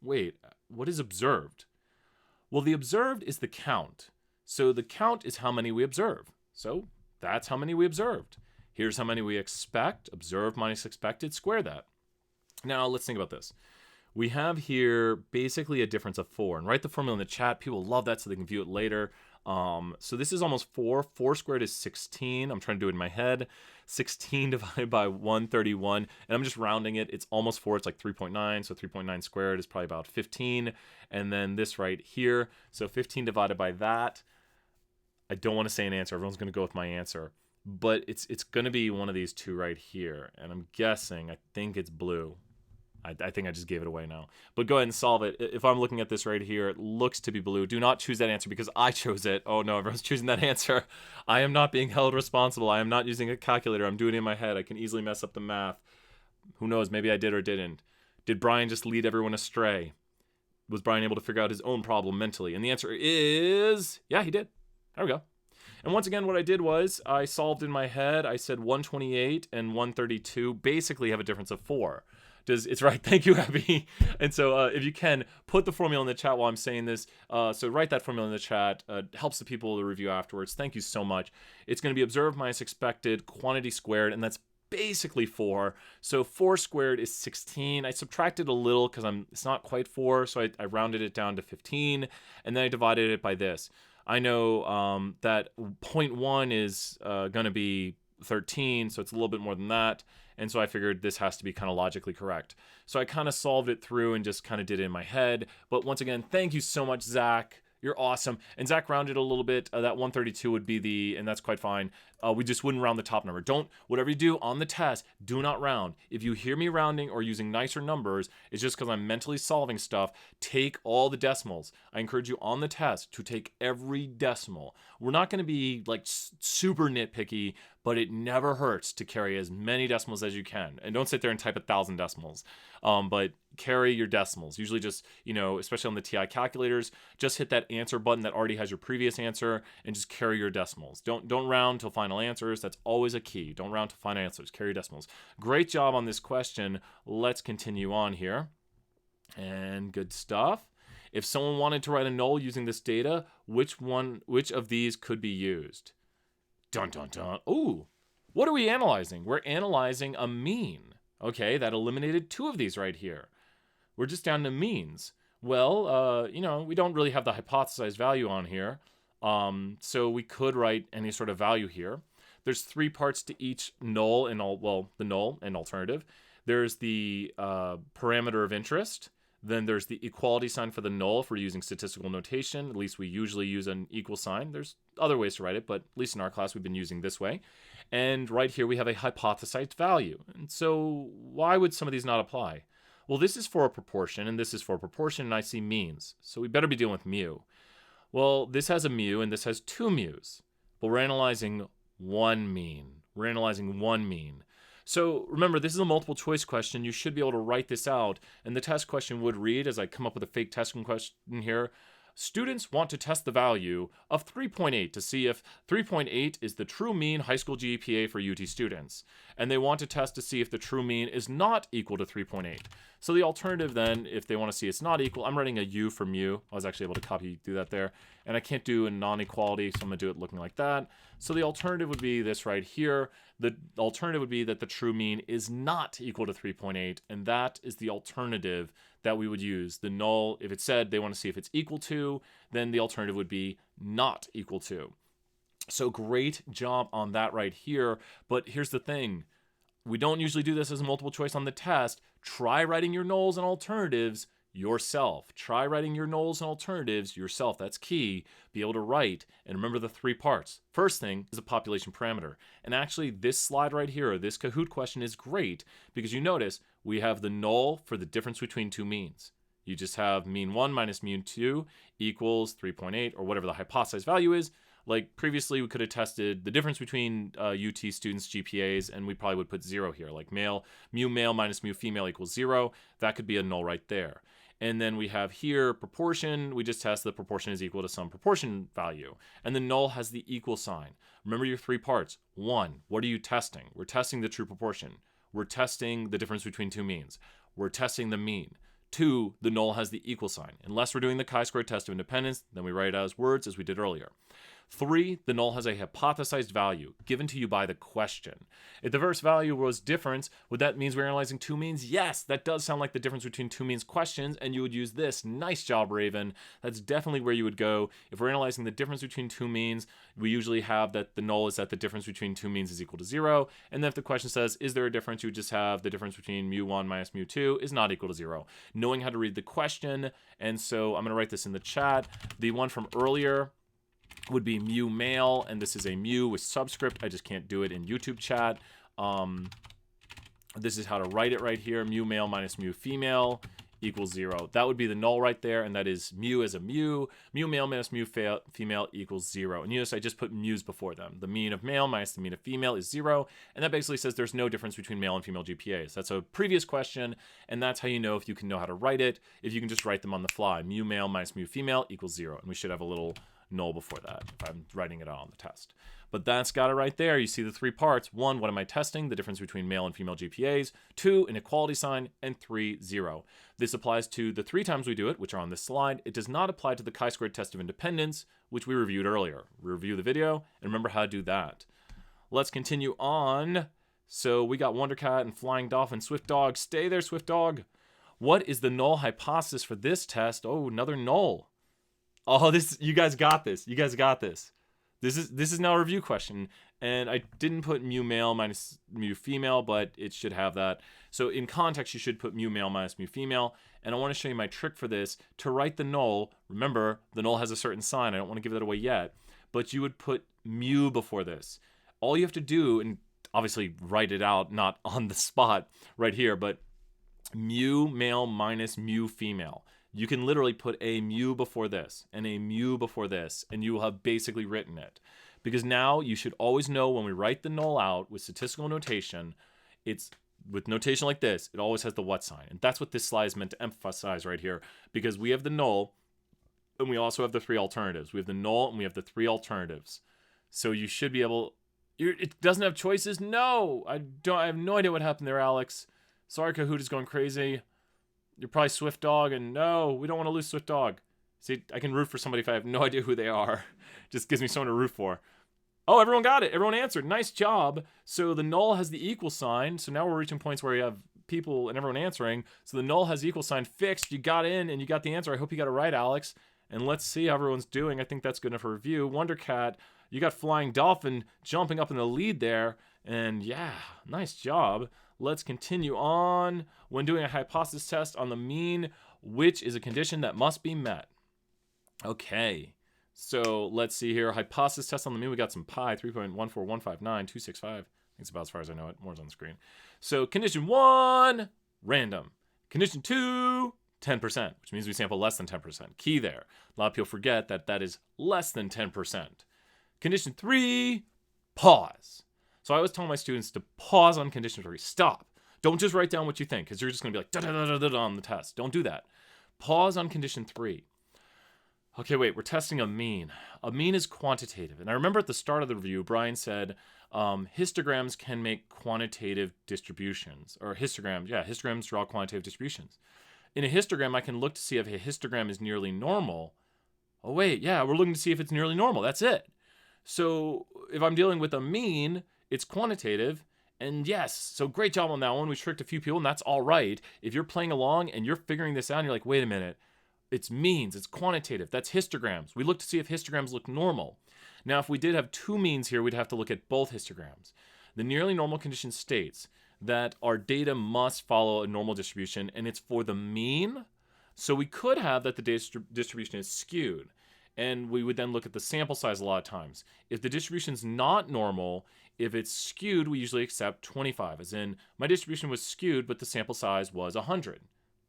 Wait, what is observed? Well, the observed is the count. So the count is how many we observe. So that's how many we observed. Here's how many we expect. Observed minus expected, square that. Now let's think about this. We have here basically a difference of 4. And write the formula in the chat. People love that so they can view it later. So this is almost 4. 4 squared is 16. I'm trying to do it in my head. 16 divided by 131. And I'm just rounding it. It's almost 4. It's like 3.9. So 3.9 squared is probably about 15. And then this right here. So 15 divided by that. I don't want to say an answer. Everyone's going to go with my answer. But it's going to be one of these two right here. And I'm guessing, I think it's blue. I think I just gave it away now. But go ahead and solve it. If I'm looking at this right here, it looks to be blue. Do not choose that answer because I chose it. Oh no, everyone's choosing that answer. I am not being held responsible. I am not using a calculator. I'm doing it in my head. I can easily mess up the math. Who knows? Maybe I did or didn't. Did Brian just lead everyone astray? Was Brian able to figure out his own problem mentally? And the answer is, yeah, he did. There we go. And once again, what I did was I solved in my head. I said 128 and 132 basically have a difference of 4. It's right. Thank you, Abby. And so if you can, put the formula in the chat while I'm saying this. So write that formula in the chat. Helps the people to review afterwards. Thank you so much. It's going to be observed minus expected, quantity squared, and that's basically 4. So 4 squared is 16. I subtracted a little because it's not quite 4, so I rounded it down to 15, and then I divided it by this. I know that 0.1 is going to be 13, so it's a little bit more than that. And so I figured this has to be kind of logically correct. So I kind of solved it through and just kind of did it in my head. But once again, thank you so much, Zach. You're awesome. And Zach rounded a little bit. That 132 would be and that's quite fine. We just wouldn't round the top number. Whatever you do on the test, do not round. If you hear me rounding or using nicer numbers, it's just because I'm mentally solving stuff. Take all the decimals. I encourage you on the test to take every decimal. We're not going to be like super nitpicky, but it never hurts to carry as many decimals as you can. And don't sit there and type 1,000 decimals. But carry your decimals. Usually just, especially on the TI calculators, just hit that answer button that already has your previous answer and just carry your decimals. Don't round till final answers. That's always a key. Don't round to final answers. Carry your decimals. Great job on this question. Let's continue on here. And good stuff. If someone wanted to write a null using this data, which of these could be used? Dun dun dun. Ooh, what are we analyzing? We're analyzing a mean. Okay, that eliminated 2 of these right here. We're just down to means. Well, we don't really have the hypothesized value on here. So we could write any sort of value here. There's 3 parts to each null and the null and alternative. There's the parameter of interest. Then there's the equality sign for the null if we're using statistical notation. At least we usually use an equal sign. There's other ways to write it, but at least in our class we've been using this way. And right here we have a hypothesized value. And so why would some of these not apply? Well, this is for a proportion, and this is for a proportion, and I see means. So we better be dealing with mu. Well, this has a mu, and this has 2 mu's. But we're analyzing one mean. We're analyzing one mean. So remember, this is a multiple choice question. You should be able to write this out. And the test question would read, as I come up with a fake testing question here, students want to test the value of 3.8 to see if 3.8 is the true mean high school GPA for UT students. And they want to test to see if the true mean is not equal to 3.8. So the alternative then, if they want to see it's not equal, I'm writing a U for mu. I was actually able to do that there. And I can't do a non-equality, so I'm going to do it looking like that. So the alternative would be this right here. The alternative would be that the true mean is not equal to 3.8, and that is the alternative that we would use. The null, if it said they want to see if it's equal to, then the alternative would be not equal to. So great job on that right here. But here's the thing. We don't usually do this as a multiple choice on the test. Try writing your nulls and alternatives yourself. Try writing your nulls and alternatives yourself. That's key. Be able to write. And remember the 3 parts. First thing is a population parameter. And actually this slide right here, this Kahoot question is great because you notice we have the null for the difference between 2 means. You just have mean 1 minus mean 2 equals 3.8 or whatever the hypothesized value is. Like previously we could have tested the difference between UT students' GPAs and we probably would put 0 here. Like mu male minus mu female equals 0. That could be a null right there. And then we have here proportion. We just test the proportion is equal to some proportion value. And the null has the equal sign. Remember your 3 parts. 1, what are you testing? We're testing the true proportion. We're testing the difference between 2 means. We're testing the mean. 2, the null has the equal sign. Unless we're doing the chi-squared test of independence, then we write it out as words as we did earlier. 3, the null has a hypothesized value given to you by the question. If the first value was difference, would that mean we're analyzing two means? Yes, that does sound like the difference between two means questions, and you would use this. Nice job, Raven. That's definitely where you would go. If we're analyzing the difference between two means, we usually have that the null is that the difference between two means is equal to 0. And then if the question says, is there a difference, you would just have the difference between mu1 minus mu2 is not equal to 0. Knowing how to read the question, and so I'm going to write this in the chat. The one from earlier would be mu male, and this is a mu with subscript. I just can't do it in YouTube chat. This is how to write it right here. Mu male minus mu female equals 0. That would be the null right there, and that is mu as a mu. Mu male minus mu female equals 0. And notice I just put mu's before them. The mean of male minus the mean of female is 0, and that basically says there's no difference between male and female GPAs. That's a previous question, and that's how you know if you can know how to write it, if you can just write them on the fly. Mu male minus mu female equals 0, and we should have a little null before that if I'm writing it out on the test. But that's got it right there. You see the three parts. 1, what am I testing? The difference between male and female GPAs. 2, an equality sign. And 3, 0. This applies to the 3 times we do it, which are on this slide. It does not apply to the chi-squared test of independence, which we reviewed earlier. Review the video and remember how to do that. Let's continue on. So we got Wondercat and Flying Dolphin, Swift Dog. Stay there, Swift Dog. What is the null hypothesis for this test? Oh, another null. Oh, you guys got this. You guys got this. This is now a review question, and I didn't put mu male minus mu female, but it should have that. So in context, you should put mu male minus mu female, and I want to show you my trick for this. To write the null, remember, the null has a certain sign. I don't want to give that away yet, but you would put mu before this. All you have to do, and obviously write it out, not on the spot right here, but mu male minus mu female. You can literally put a mu before this and a mu before this, and you will have basically written it. Because now you should always know when we write the null out with statistical notation, it's with notation like this, it always has the what sign. And that's what this slide is meant to emphasize right here, because we have the null and we also have the 3 alternatives. We have the null and we have the 3 alternatives. So you should be able, it doesn't have choices? No, I have no idea what happened there, Alex. Sorry, Kahoot is going crazy. You're probably Swift Dog, and no, we don't want to lose Swift Dog. See, I can root for somebody if I have no idea who they are. Just gives me someone to root for. Oh, everyone got it. Everyone answered. Nice job. So the null has the equal sign. So now we're reaching points where you have people and everyone answering. So the null has the equal sign fixed. You got in, and you got the answer. I hope you got it right, Alex. And let's see how everyone's doing. I think that's good enough for review. Wondercat, you got Flying Dolphin jumping up in the lead there. And yeah, nice job. Let's continue on. When doing a hypothesis test on the mean, which is a condition that must be met. Okay, so let's see here. Hypothesis test on the mean. We got some pi, 3.14159.265. I think it's about as far as I know it. More's on the screen. So condition 1, random. Condition 2, 10%, which means we sample less than 10%. Key there. A lot of people forget that that is less than 10%. Condition 3, pause. So I always tell my students to pause on condition 3. Stop. Don't just write down what you think, because you're just going to be like da-da-da-da-da on the test. Don't do that. Pause on condition 3. Okay, wait, we're testing a mean. A mean is quantitative. And I remember at the start of the review, Brian said histograms can make quantitative distributions. Or histograms draw quantitative distributions. In a histogram, I can look to see if a histogram is nearly normal. Oh, wait, yeah, we're looking to see if it's nearly normal. That's it. So if I'm dealing with a mean, it's quantitative. And yes, so great job on that one. We tricked a few people, and that's all right. If you're playing along and you're figuring this out, and you're like, wait a minute, it's means, it's quantitative. That's histograms. We look to see if histograms look normal. Now, if we did have two means here, we'd have to look at both histograms. The nearly normal condition states that our data must follow a normal distribution, and it's for the mean. So we could have that the data distribution is skewed. And we would then look at the sample size a lot of times. If the distribution's not normal, if it's skewed, we usually accept 25, as in my distribution was skewed, but the sample size was 100.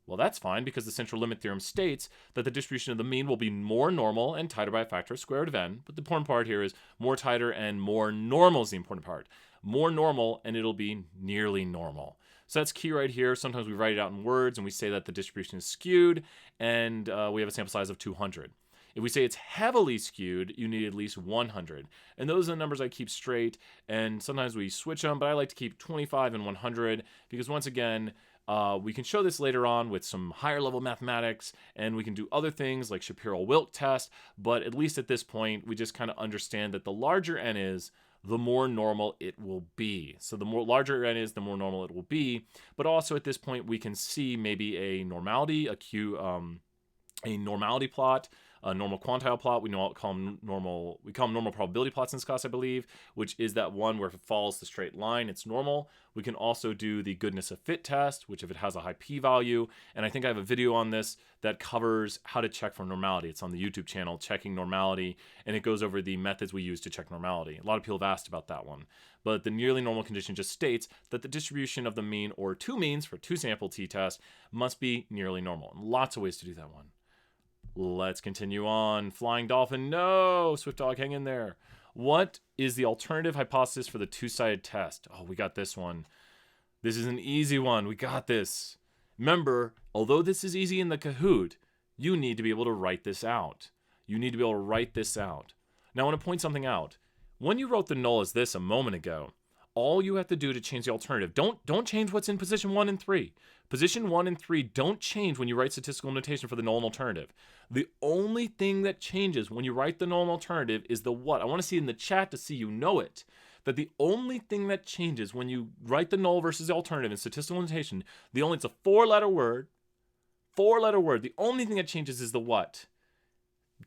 Well, that's fine because the central limit theorem states that the distribution of the mean will be more normal and tighter by a factor of square root of n. But the important part here is more tighter and more normal is the important part. More normal, and it'll be nearly normal. So that's key right here. Sometimes we write it out in words, and we say that the distribution is skewed, and we have a sample size of 200. If we say it's heavily skewed, you need at least 100. And those are the numbers I keep straight, and sometimes we switch them, but I like to keep 25 and 100 because once again, We can show this later on with some higher level mathematics, and we can do other things like Shapiro-Wilk test, but at least at this point, we just kind of understand that the larger n is, the more normal it will be. So the more larger n is, the more normal it will be. But also at this point, we can see maybe a normality, a normality plot, a normal quantile plot. We call them normal probability plots in this class, I believe, which is that one where if it follows the straight line, it's normal. We can also do the goodness of fit test, which if it has a high p-value, and I think I have a video on this that covers how to check for normality. It's on the YouTube channel, Checking Normality, and it goes over the methods we use to check normality. A lot of people have asked about that one. But the nearly normal condition just states that the distribution of the mean or two means for two sample t-test must be nearly normal. And lots of ways to do that one. Let's continue on. Flying dolphin, no! Swift dog, hang in there. What is the alternative hypothesis for the two-sided test? Oh, we got this one. This is an easy one. We got this. Remember, although this is easy in the Kahoot, you need to be able to write this out. Now, I want to point something out. When you wrote the null as this a moment ago, all you have to do to change the alternative, don't change what's in position 1 and 3. Position 1 and 3 don't change when you write statistical notation for the null and alternative. The only thing that changes when you write the null and alternative is the what. I want to see in the chat to see you know it. That the only thing that changes when you write the null versus the alternative in statistical notation, it's a four-letter word. The only thing that changes is the what.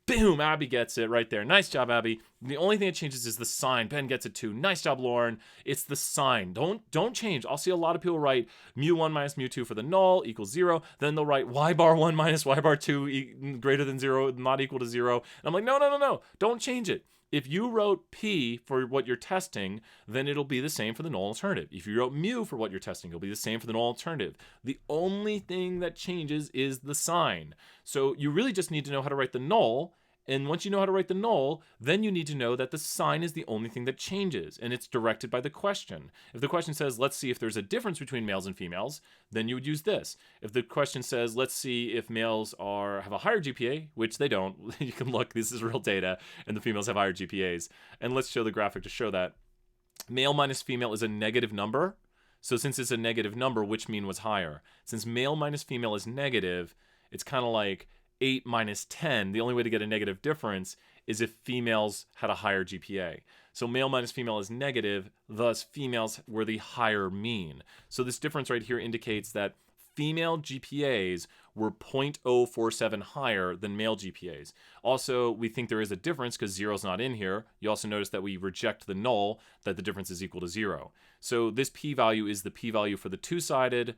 Boom, Abby gets it right there. Nice job, Abby. The only thing that changes is the sign. Ben gets it too. Nice job, Lauren. It's the sign. Don't change. I'll see a lot of people write mu1 minus mu2 for the null equals 0. Then they'll write y bar 1 minus y bar 2 greater than 0, not equal to 0. And I'm like, no. Don't change it. If you wrote p for what you're testing, then it'll be the same for the null alternative. If you wrote mu for what you're testing, it'll be the same for the null alternative. The only thing that changes is the sign. So you really just need to know how to write the null. And once you know how to write the null, then you need to know that the sign is the only thing that changes, and it's directed by the question. If the question says, let's see if there's a difference between males and females, then you would use this. If the question says, let's see if males have a higher GPA, which they don't, you can look, this is real data, and the females have higher GPAs. And let's show the graphic to show that. Male minus female is a negative number. So since it's a negative number, which mean was higher? Since male minus female is negative, it's kind of like 8 minus 10, the only way to get a negative difference is if females had a higher GPA. So male minus female is negative, thus females were the higher mean. So this difference right here indicates that female GPAs were 0.047 higher than male GPAs. Also, we think there is a difference because 0 is not in here. You also notice that we reject the null, that the difference is equal to 0. So this p-value is the p-value for the two-sided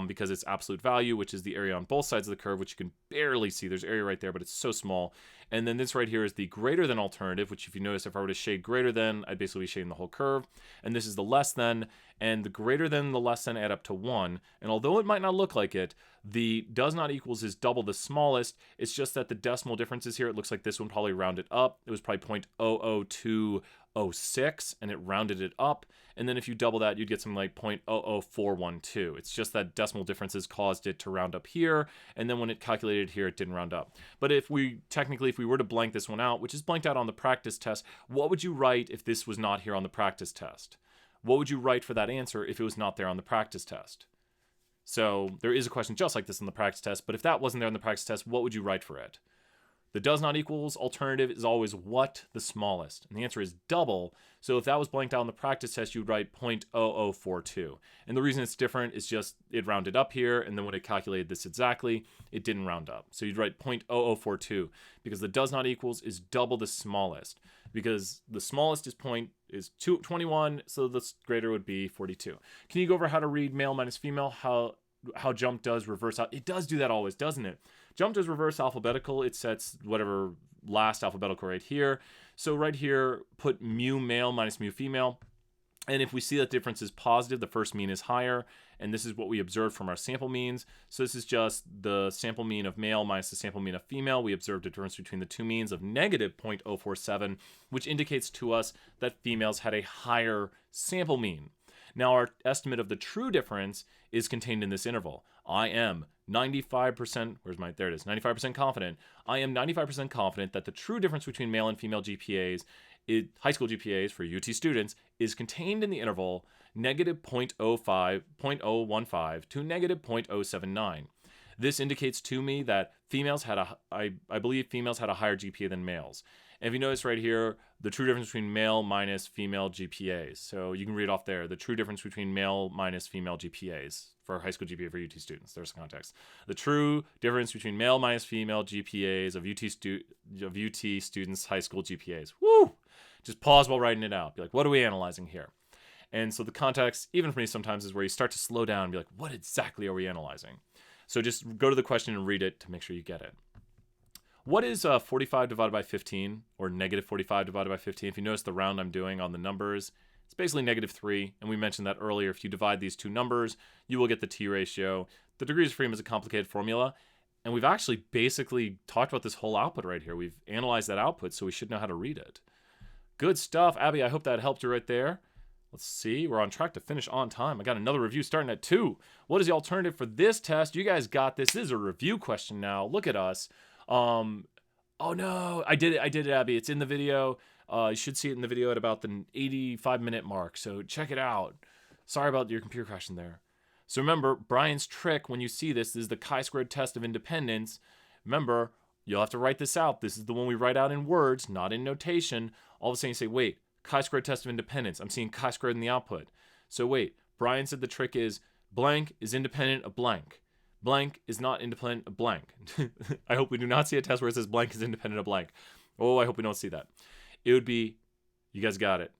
because it's absolute value, which is the area on both sides of the curve, which you can barely see. There's area right there, but it's so small. And then this right here is the greater than alternative, which if you notice, if I were to shade greater than, I'd basically be shading the whole curve. And this is the less than, and the greater than and the less than add up to 1. And although it might not look like it, the does not equals is double the smallest. It's just that the decimal differences here, it looks like this one probably rounded up. It was probably 0.00206, and it rounded it up. And then if you double that, you'd get something like 0.00412. It's just that decimal differences caused it to round up here, and then when it calculated here, it didn't round up. But if we were to blank this one out, which is blanked out on the practice test, what would you write if this was not here on the practice test? What would you write for that answer if it was not there on the practice test? So there is a question just like this in the practice test, but if that wasn't there in the practice test, what would you write for it? The does not equals alternative is always what? The smallest. And the answer is double. So if that was blanked out in the practice test, you would write 0.0042. And the reason it's different is just it rounded up here, and then when it calculated this exactly, it didn't round up. So you'd write 0.0042 because the does not equals is double the smallest. Because the smallest is 21, so the greater would be 42. Can you go over how to read male minus female? How jump does reverse out? It does do that always, doesn't it? Jump does reverse alphabetical. It sets whatever last alphabetical right here. So right here, put mu male minus mu female. And if we see that difference is positive, the first mean is higher. And this is what we observed from our sample means. So this is just the sample mean of male minus the sample mean of female. We observed a difference between the two means of negative 0.047, which indicates to us that females had a higher sample mean. Now our estimate of the true difference is contained in this interval. I am 95%, there it is, 95% confident. I am 95% confident that the true difference between male and female GPAs high school GPAs for UT students is contained in the interval negative 0.015 to negative 0.079. This indicates to me that I believe females had a higher GPA than males. And if you notice right here, the true difference between male minus female GPAs. So you can read off there, the true difference between male minus female GPAs for high school GPA for UT students. There's the context. The true difference between male minus female GPAs of UT students' high school GPAs. Woo! Just pause while writing it out. Be like, what are we analyzing here? And so the context, even for me sometimes, is where you start to slow down and be like, what exactly are we analyzing? So just go to the question and read it to make sure you get it. What is 45 divided by 15, or negative 45 divided by 15? If you notice the round I'm doing on the numbers, it's basically negative 3. And we mentioned that earlier. If you divide these two numbers, you will get the t ratio. The degrees of freedom is a complicated formula. And we've actually basically talked about this whole output right here. We've analyzed that output, so we should know how to read it. Good stuff. Abby, I hope that helped you right there. Let's see. We're on track to finish on time. I got another review starting at 2. What is the alternative for this test? You guys got this. This is a review question now. Look at us. Oh no, I did it, Abby. It's in the video. You should see it in the video at about the 85-minute mark. So check it out. Sorry about your computer crashing there. So remember, Brian's trick when you see this is the chi-squared test of independence. Remember, you'll have to write this out. This is the one we write out in words, not in notation. All of a sudden you say, wait, chi-squared test of independence. I'm seeing chi-squared in the output. So wait, Brian said the trick is blank is independent of blank. Blank is not independent of blank. I hope we do not see a test where it says blank is independent of blank. Oh, I hope we don't see that. It would be, you guys got it.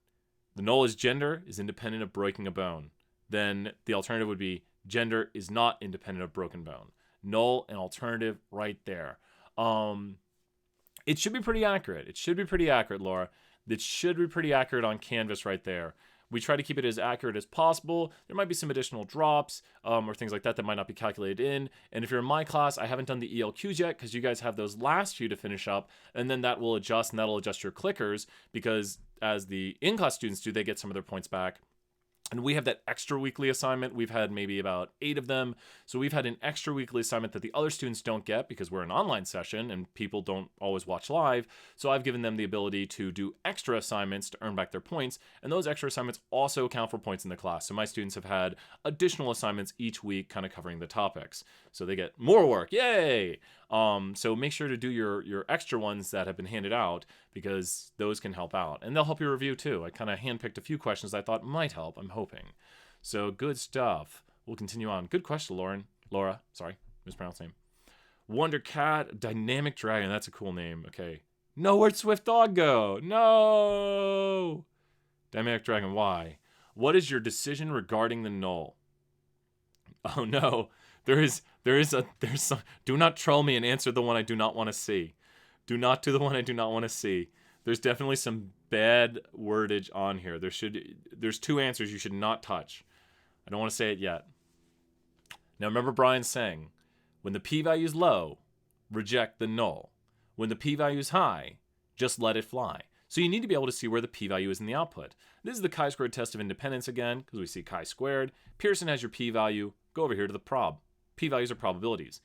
The null is gender is independent of breaking a bone. Then the alternative would be gender is not independent of broken bone. Null and alternative right there. It should be pretty accurate. It should be pretty accurate, Laura. It should be pretty accurate on Canvas right there. We try to keep it as accurate as possible. There might be some additional drops or things like that that might not be calculated in. And if you're in my class, I haven't done the ELQs yet because you guys have those last few to finish up. And then that will adjust, and that'll adjust your clickers because as the in-class students do, they get some of their points back. And we have that extra weekly assignment. We've had maybe about 8 of them. So we've had an extra weekly assignment that the other students don't get because we're an online session and people don't always watch live. So I've given them the ability to do extra assignments to earn back their points. And those extra assignments also count for points in the class. So my students have had additional assignments each week kind of covering the topics. So they get more work. Yay! So make sure to do your extra ones that have been handed out because those can help out. And they'll help your review too. I kind of handpicked a few questions I thought might help, I'm hoping. So good stuff. We'll continue on. Good question, Laura. Sorry, mispronounced name. Wonder Cat, Dynamic Dragon. That's a cool name. Okay. No, where'd Swift Dog go? No! Dynamic Dragon, why? What is your decision regarding the null? Oh no. There's some, do not troll me and answer the one I do not want to see. Do not do the one I do not want to see. There's definitely some bad wordage on here. There's 2 answers you should not touch. I don't want to say it yet. Now remember Brian saying, when the p-value is low, reject the null. When the p-value is high, just let it fly. So you need to be able to see where the p-value is in the output. This is the chi-squared test of independence again, because we see chi-squared. Pearson has your p-value. Go over here to the prob. P-values are probabilities.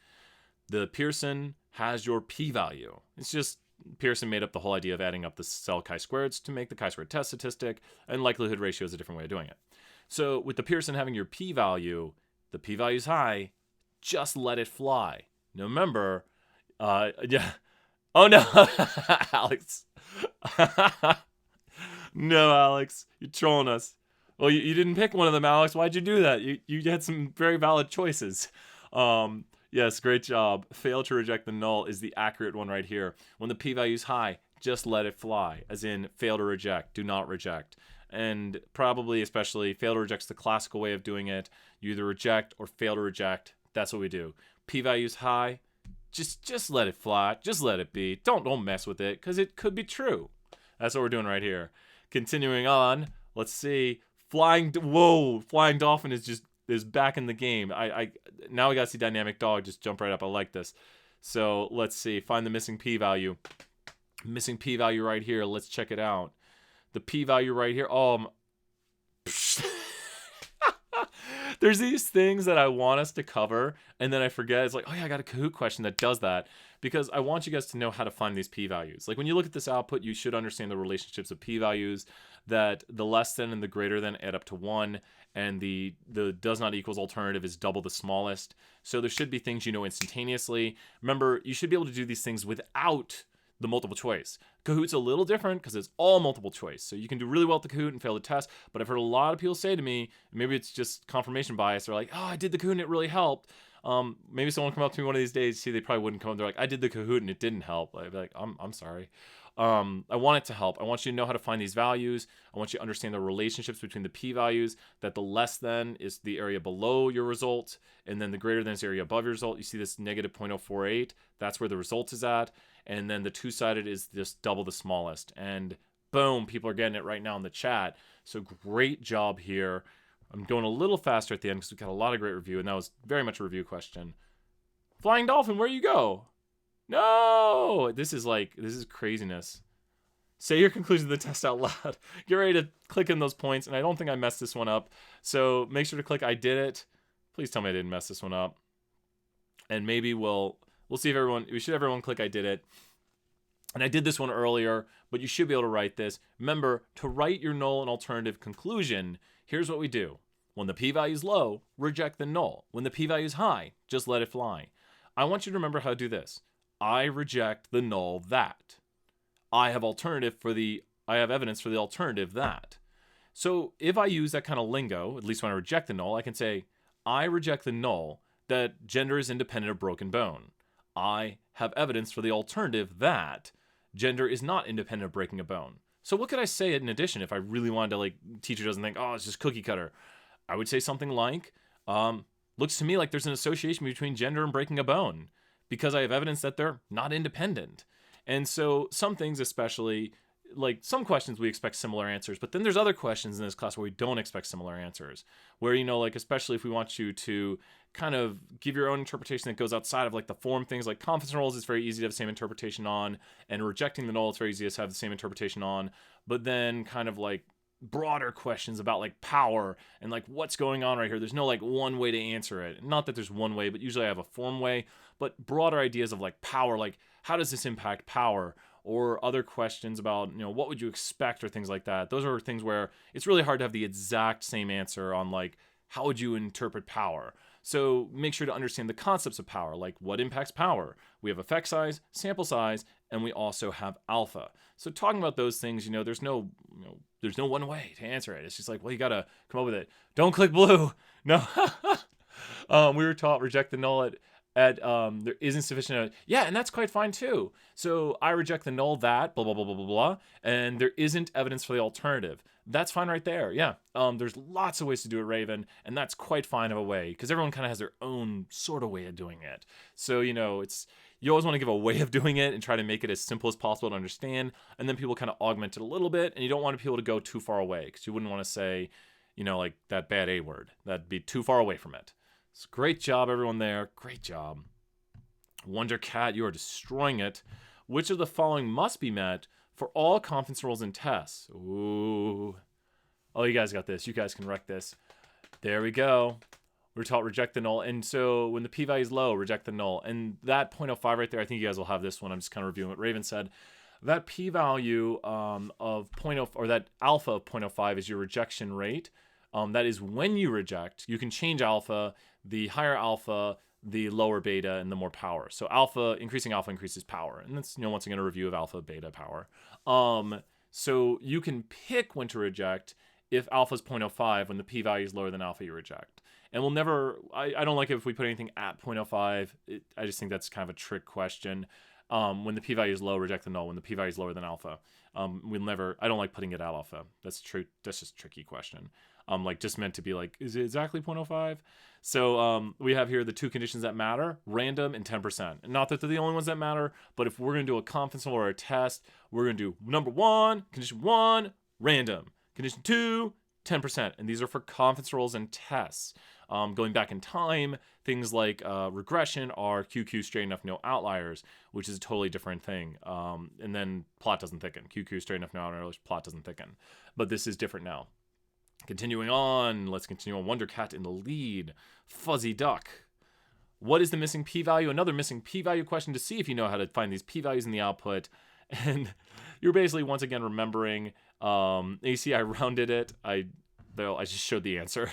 The Pearson has your p-value. It's just Pearson made up the whole idea of adding up the cell chi-squareds to make the chi-squared test statistic, and likelihood ratio is a different way of doing it. So with the Pearson having your p-value, the p-value is high, just let it fly. Now remember, yeah. Oh no, Alex. No, Alex, you're trolling us. Well, you didn't pick one of them, Alex. Why'd you do that? You had some very valid choices. Yes, great job. Fail to reject the null is the accurate one right here. When the p-value is high, just let it fly. As in, fail to reject, do not reject. And probably, especially, fail to reject's the classical way of doing it. You either reject or fail to reject. That's what we do. P-value is high, just let it fly. Just let it be. Don't mess with it, because it could be true. That's what we're doing right here. Continuing on, let's see. Flying Dolphin is back in the game. Now we gotta see Dynamic Dog just jump right up. I like this. So let's see. Find the missing p-value. Missing p-value right here. Let's check it out. The p-value right here. There's these things that I want us to cover, and then I forget. It's like, oh yeah, I got a Kahoot question that does that, because I want you guys to know how to find these p-values. Like when you look at this output, you should understand the relationships of p-values, that the less than and the greater than add up to 1, and the does not equals alternative is double the smallest. So there should be things you know instantaneously. Remember, you should be able to do these things without the multiple choice. Kahoot's a little different because it's all multiple choice. So you can do really well at the Kahoot and fail the test. But I've heard a lot of people say to me, maybe it's just confirmation bias. They're like, oh, I did the Kahoot and it really helped. Maybe someone come up to me one of these days, see, they probably wouldn't come up. They're like, I did the Kahoot and it didn't help. I'd be like, I'm sorry. I want it to help. I want you to know how to find these values. I want you to understand the relationships between the p-values, that the less than is the area below your result, and then the greater than is the area above your result. You see this negative 0.048. That's where the result is at. And then the two-sided is just double the smallest. And boom, people are getting it right now in the chat. So great job here. I'm going a little faster at the end because we got a lot of great review, and that was very much a review question. Flying Dolphin, where you go? No! This is craziness. Say your conclusion of the test out loud. Get ready to click in those points, and I don't think I messed this one up. So make sure to click I did it. Please tell me I didn't mess this one up. And maybe we'll see if everyone click I did it. And I did this one earlier, but you should be able to write this. Remember, to write your null and alternative conclusion, here's what we do. When the p-value is low, reject the null. When the p-value is high, just let it fly. I want you to remember how to do this. I reject the null that. I have evidence for the alternative that. So if I use that kind of lingo, at least when I reject the null, I can say, I reject the null that gender is independent of broken bone. I have evidence for the alternative that gender is not independent of breaking a bone. So what could I say in addition if I really wanted to, teacher doesn't think, oh, it's just cookie cutter. I would say something like, looks to me like there's an association between gender and breaking a bone because I have evidence that they're not independent. And so some things, especially like some questions, we expect similar answers, but then there's other questions in this class where we don't expect similar answers, where, like, especially if we want you to kind of give your own interpretation that goes outside of like the form things, like confidence intervals, it's very easy to have the same interpretation on, and rejecting the null, it's very easy to have the same interpretation on, but then kind of like broader questions about like power and like what's going on right here. There's no like one way to answer it. Not that there's one way, but usually I have a form way, but broader ideas of like power, like how does this impact power? Or other questions about, what would you expect or things like that. Those are things where it's really hard to have the exact same answer on like, how would you interpret power? So make sure to understand the concepts of power, like what impacts power. We have effect size, sample size, and we also have alpha. So talking about those things, there's no one way to answer it. It's just like, well, you got to come up with it. Don't click blue. No. We were taught reject the null at there isn't sufficient. Yeah, and that's quite fine too. So I reject the null that blah blah blah blah blah blah, and there isn't evidence for the alternative. That's fine right there. Yeah. There's lots of ways to do it, Raven, and that's quite fine of a way because everyone kind of has their own sort of way of doing it. So you always want to give a way of doing it and try to make it as simple as possible to understand, and then people kind of augment it a little bit, and you don't want people to go too far away because you wouldn't want to say, like that bad A word. That'd be too far away from it. So great job, everyone there. Great job. Wonder Cat, you are destroying it. Which of the following must be met for all confidence rules and tests? Ooh. Oh, you guys got this. You guys can wreck this. There we go. We're taught reject the null. And so when the p-value is low, reject the null. And that 0.05 right there, I think you guys will have this one. I'm just kind of reviewing what Raven said. That p-value of 0.0, or that alpha of 0.05 is your rejection rate. That is when you reject. You can change alpha. The higher alpha, the lower beta, and the more power. So increasing alpha increases power. And that's, once again, a review of alpha, beta, power. So you can pick when to reject if alpha is 0.05, when the p-value is lower than alpha, you reject. And we'll never, I don't like it if we put anything at 0.05. I just think that's kind of a trick question. When the p-value is low, reject the null. When the p-value is lower than alpha, I don't like putting it at alpha. That's true. That's just a tricky question. Just meant to be like, is it exactly 0.05? So we have here the two conditions that matter, random and 10%. Not that they're the only ones that matter, but if we're going to do a confidence interval or a test, we're going to do number 1, condition 1, random. Condition 2, 10%. And these are for confidence intervals and tests. Going back in time, things like regression are QQ straight enough, no outliers, which is a totally different thing. And then plot doesn't thicken. QQ straight enough, no outliers, plot doesn't thicken. But this is different now. Continuing on, let's continue on. Wonder Cat in the lead. Fuzzy Duck. What is the missing p-value? Another missing p-value question to see if you know how to find these p-values in the output. And you're basically, once again, remembering. You see I rounded it. I just showed the answer.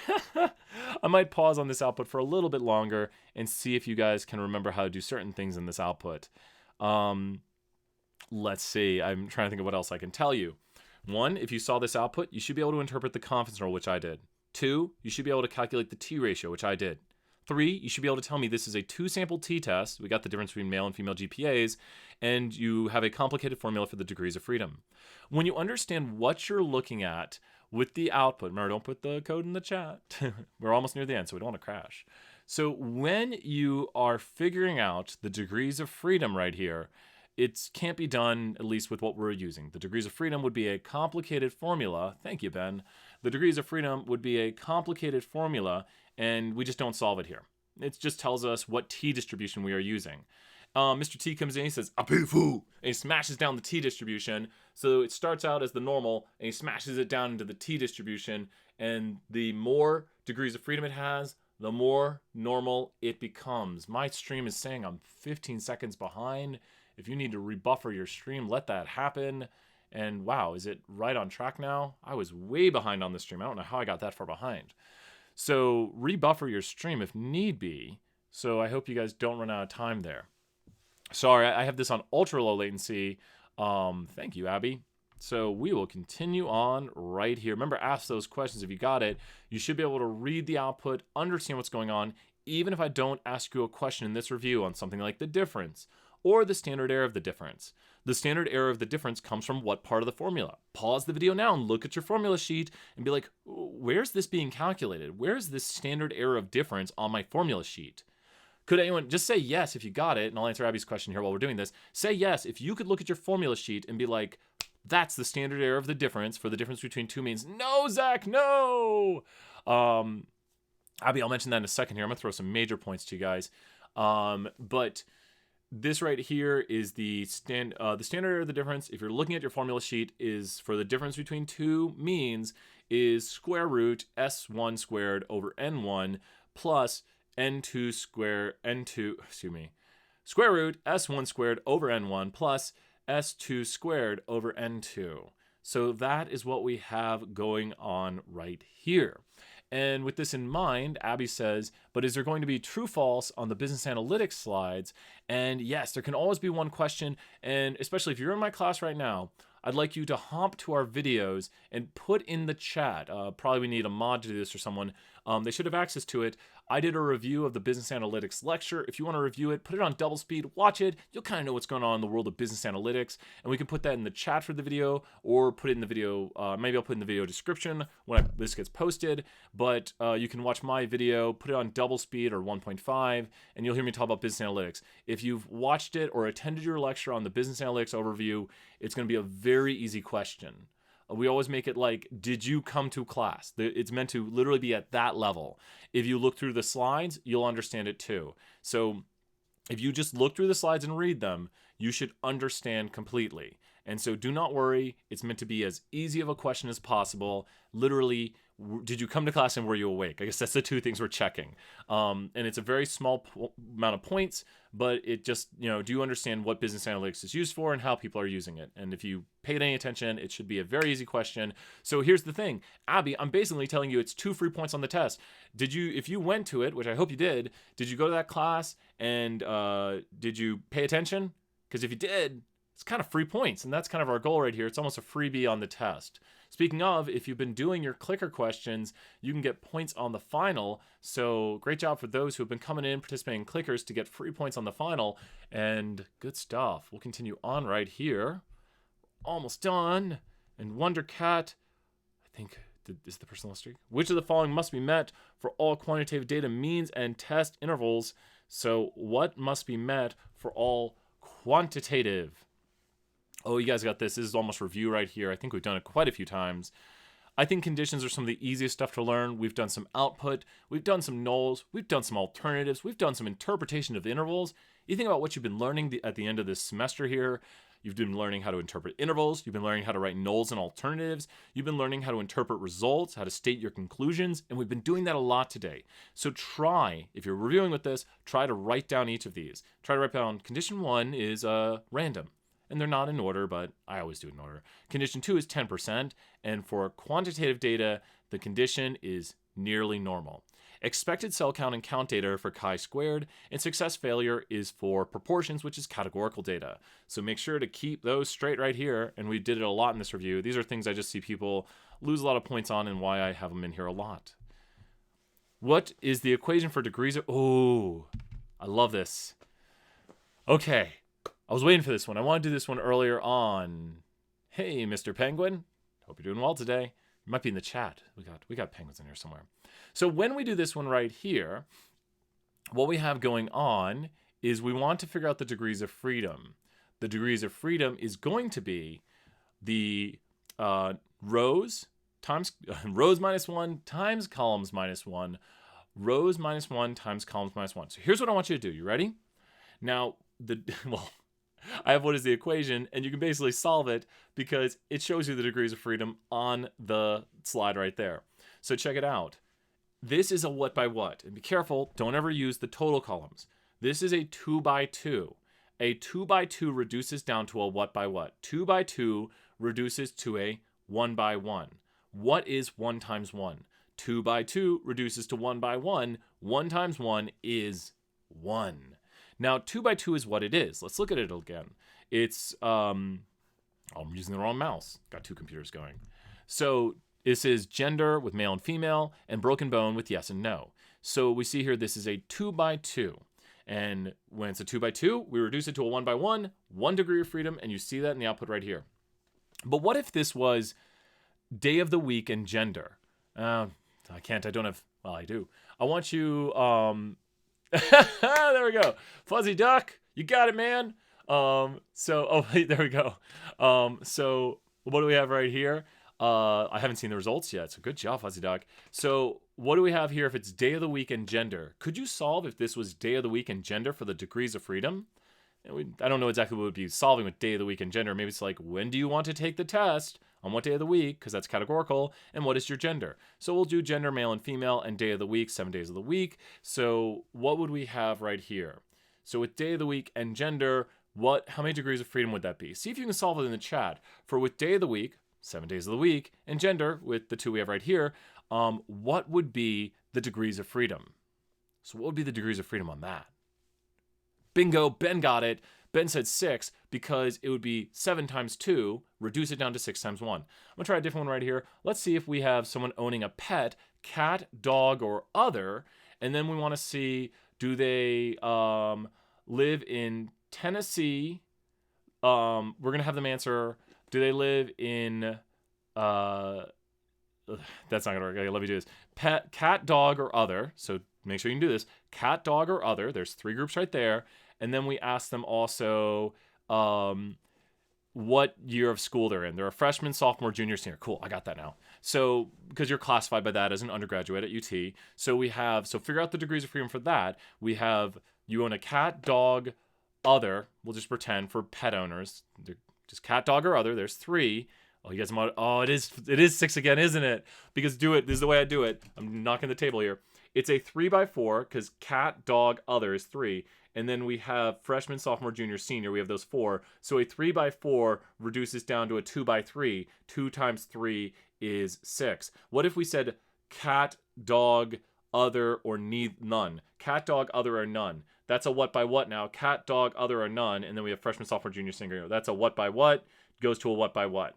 I might pause on this output for a little bit longer and see if you guys can remember how to do certain things in this output. Let's see. I'm trying to think of what else I can tell you. 1, if you saw this output, you should be able to interpret the confidence interval, which I did. 2, you should be able to calculate the t-ratio, which I did. 3, you should be able to tell me this is a 2-sample t-test. We got the difference between male and female GPAs, and you have a complicated formula for the degrees of freedom. When you understand what you're looking at with the output, remember, don't put the code in the chat. We're almost near the end, so we don't want to crash. So when you are figuring out the degrees of freedom right here, it can't be done, at least with what we're using. The degrees of freedom would be a complicated formula. Thank you, Ben. The degrees of freedom would be a complicated formula, and we just don't solve it here. It just tells us what t-distribution we are using. Mr. T comes in, he says, "Apifu," and he smashes down the t-distribution. So it starts out as the normal, and he smashes it down into the t-distribution, and the more degrees of freedom it has, the more normal it becomes. My stream is saying I'm 15 seconds behind. If you need to rebuffer your stream, let that happen. And wow, is it right on track now? I was way behind on the stream. I don't know how I got that far behind. So rebuffer your stream if need be. So I hope you guys don't run out of time there. Sorry, I have this on ultra low latency. Thank you, Abby. So we will continue on right here. Remember, ask those questions. If you got it, you should be able to read the output, understand what's going on, even if I don't ask you a question in this review on something like the difference or the standard error of the difference. The standard error of the difference comes from what part of the formula? Pause the video now and look at your formula sheet and be like, where's this being calculated? Where's this standard error of difference on my formula sheet? Could anyone just say yes if you got it? And I'll answer Abby's question here while we're doing this. Say yes if you could look at your formula sheet and be like, that's the standard error of the difference for the difference between two means. No, Zach, no. Abby, I'll mention that in a second here. I'm gonna throw some major points to you guys. But this right here is the standard error of the difference. If you're looking at your formula sheet, is for the difference between two means is square root s1 squared over n1 plus square root s1 squared over n1 plus s2 squared over n2. So that is what we have going on right here. And with this in mind, Abby says, but is there going to be true false on the business analytics slides? And yes, there can always be one question. And especially if you're in my class right now, I'd like you to hop to our videos and put in the chat. Probably we need a mod to do this or someone. They should have access to it. I did a review of the business analytics lecture. If you want to review it, put it on double speed, watch it. You'll kind of know what's going on in the world of business analytics. And we can put that in the chat for the video or put it in the video. Maybe I'll put it in the video description when this gets posted. But you can watch my video, put it on double speed or 1.5, and you'll hear me talk about business analytics. If you've watched it or attended your lecture on the business analytics overview, it's going to be a very easy question. We always make it like, did you come to class? It's meant to literally be at that level. If you look through the slides, you'll understand it too. So if you just look through the slides and read them, you should understand completely. And so do not worry. It's meant to be as easy of a question as possible. Literally, did you come to class and were you awake? I guess that's the two things we're checking. And it's a very small amount of points, but it just, do you understand what business analytics is used for and how people are using it? And if you paid any attention, it should be a very easy question. So here's the thing, Abby, I'm basically telling you it's 2 free points on the test. If you went to it, which I hope you did you go to that class and did you pay attention? Because if you did, it's kind of free points, and that's kind of our goal right here. It's almost a freebie on the test. Speaking of, if you've been doing your clicker questions, you can get points on the final. So great job for those who have been coming in, participating in clickers to get free points on the final. And good stuff. We'll continue on right here. Almost done. And Wonder Cat, I think, is the personal streak. Which of the following must be met for all quantitative data means and test intervals? So what must be met for all quantitative? Oh, you guys got this. This is almost review right here. I think we've done it quite a few times. I think conditions are some of the easiest stuff to learn. We've done some output. We've done some nulls. We've done some alternatives. We've done some interpretation of the intervals. You think about what you've been learning at the end of this semester here. You've been learning how to interpret intervals. You've been learning how to write nulls and alternatives. You've been learning how to interpret results, how to state your conclusions, and we've been doing that a lot today. So try, if you're reviewing with this, try to write down each of these. Try to write down condition 1 is random. And they're not in order, but I always do it in order. Condition 2 is 10%, and for quantitative data, the condition is nearly normal. Expected cell count and count data for chi-squared, and success failure is for proportions, which is categorical data. So make sure to keep those straight right here, and we did it a lot in this review. These are things I just see people lose a lot of points on and why I have them in here a lot. What is the equation for degrees of... Oh, I love this. Okay. I was waiting for this one. I wanted to do this one earlier on. Hey, Mr. Penguin. Hope you're doing well today. You might be in the chat. We got penguins in here somewhere. So when we do this one right here, what we have going on is we want to figure out the degrees of freedom. The degrees of freedom is going to be the rows times rows minus 1 times columns minus 1, rows minus 1 times columns minus 1. So here's what I want you to do. You ready? Now, I have what is the equation, and you can basically solve it because it shows you the degrees of freedom on the slide right there. So check it out. This is a what by what. And be careful, don't ever use the total columns. This is a 2 by 2. A 2 by 2 reduces down to a what by what. 2 by 2 reduces to a 1 by 1. What is 1 times 1? 2 by 2 reduces to 1 by 1. 1 times 1 is 1. Now, 2 by 2 is what it is. Let's look at it again. It's, I'm using the wrong mouse. Got two computers going. So this is gender with male and female, and broken bone with yes and no. So we see here this is a 2 by 2. And when it's a 2 by 2, we reduce it to a 1 by 1, 1 degree of freedom, and you see that in the output right here. But what if this was day of the week and gender? I do. I want you, there we go. Fuzzy duck, you got it, man. There we go. So what do we have right here? I haven't seen the results yet, so good job, Fuzzy duck. So what do we have here if it's day of the week and gender? Could you solve if this was day of the week and gender for the degrees of freedom? I don't know exactly what would be solving with day of the week and gender. Maybe it's like, when do you want to take the test? On what day of the week? Because that's categorical. And what is your gender? So we'll do gender, male and female, and day of the week, 7 days of the week. So what would we have right here? So with day of the week and gender, how many degrees of freedom would that be? See if you can solve it in the chat. For with day of the week, 7 days of the week, and gender, with the two we have right here, what would be the degrees of freedom? So what would be the degrees of freedom on that? Bingo, Ben got it. Ben said 6 because it would be 7 times 2, reduce it down to 6 times 1. I'm going to try a different one right here. Let's see if we have someone owning a pet, cat, dog, or other. And then we want to see, do they live in Tennessee? We're going to have them answer, do they live in... that's not going to work. Okay, let me do this. Pet, cat, dog, or other. So make sure you can do this. Cat, dog, or other. There's 3 groups right there. And then we ask them also what year of school they're in. They're a freshman, sophomore, junior, senior. Cool, I got that now. So because you're classified by that as an undergraduate at UT. So figure out the degrees of freedom for that. We have, you own a cat, dog, other. We'll just pretend for pet owners. They're just cat, dog, or other. There's 3. Oh, you guys, it is 6 again, isn't it? Because this is the way I do it. I'm knocking the table here. It's a 3 by 4 because cat, dog, other is 3. And then we have freshman, sophomore, junior, senior. We have those 4. So a 3 by 4 reduces down to a 2 by 3. 2 times 3 is 6. What if we said cat, dog, other, or none? Cat, dog, other, or none. That's a what by what now. Cat, dog, other, or none. And then we have freshman, sophomore, junior, senior. That's a what by what. Goes to a what by what.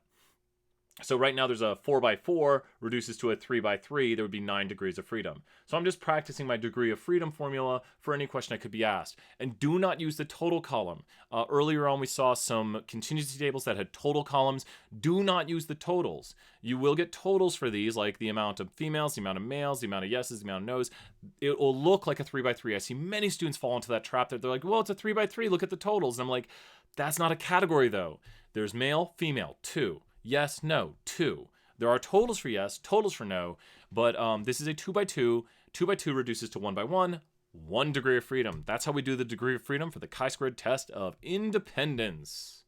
So right now there's a 4 by 4 reduces to a 3 by 3. There would be 9 degrees of freedom. So I'm just practicing my degree of freedom formula for any question I could be asked. And do not use the total column. Earlier on we saw some contingency tables that had total columns. Do not use the totals. You will get totals for these, like the amount of females, the amount of males, the amount of yeses, the amount of no's. It will look like a 3 by 3. I see many students fall into that trap that they're like, well, it's a 3 by 3. Look at the totals. And I'm like, that's not a category though. There's male, female, 2. Yes, no, 2. There are totals for yes, totals for no, but this is a 2 by 2. 2 by 2 reduces to 1 by 1. 1 degree of freedom. That's how we do the degree of freedom for the chi-squared test of independence.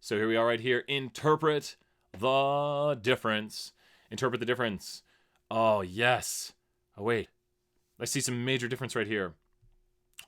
So here we are right here. Interpret the difference. Interpret the difference. Oh, yes. Oh, wait. I see some major difference right here.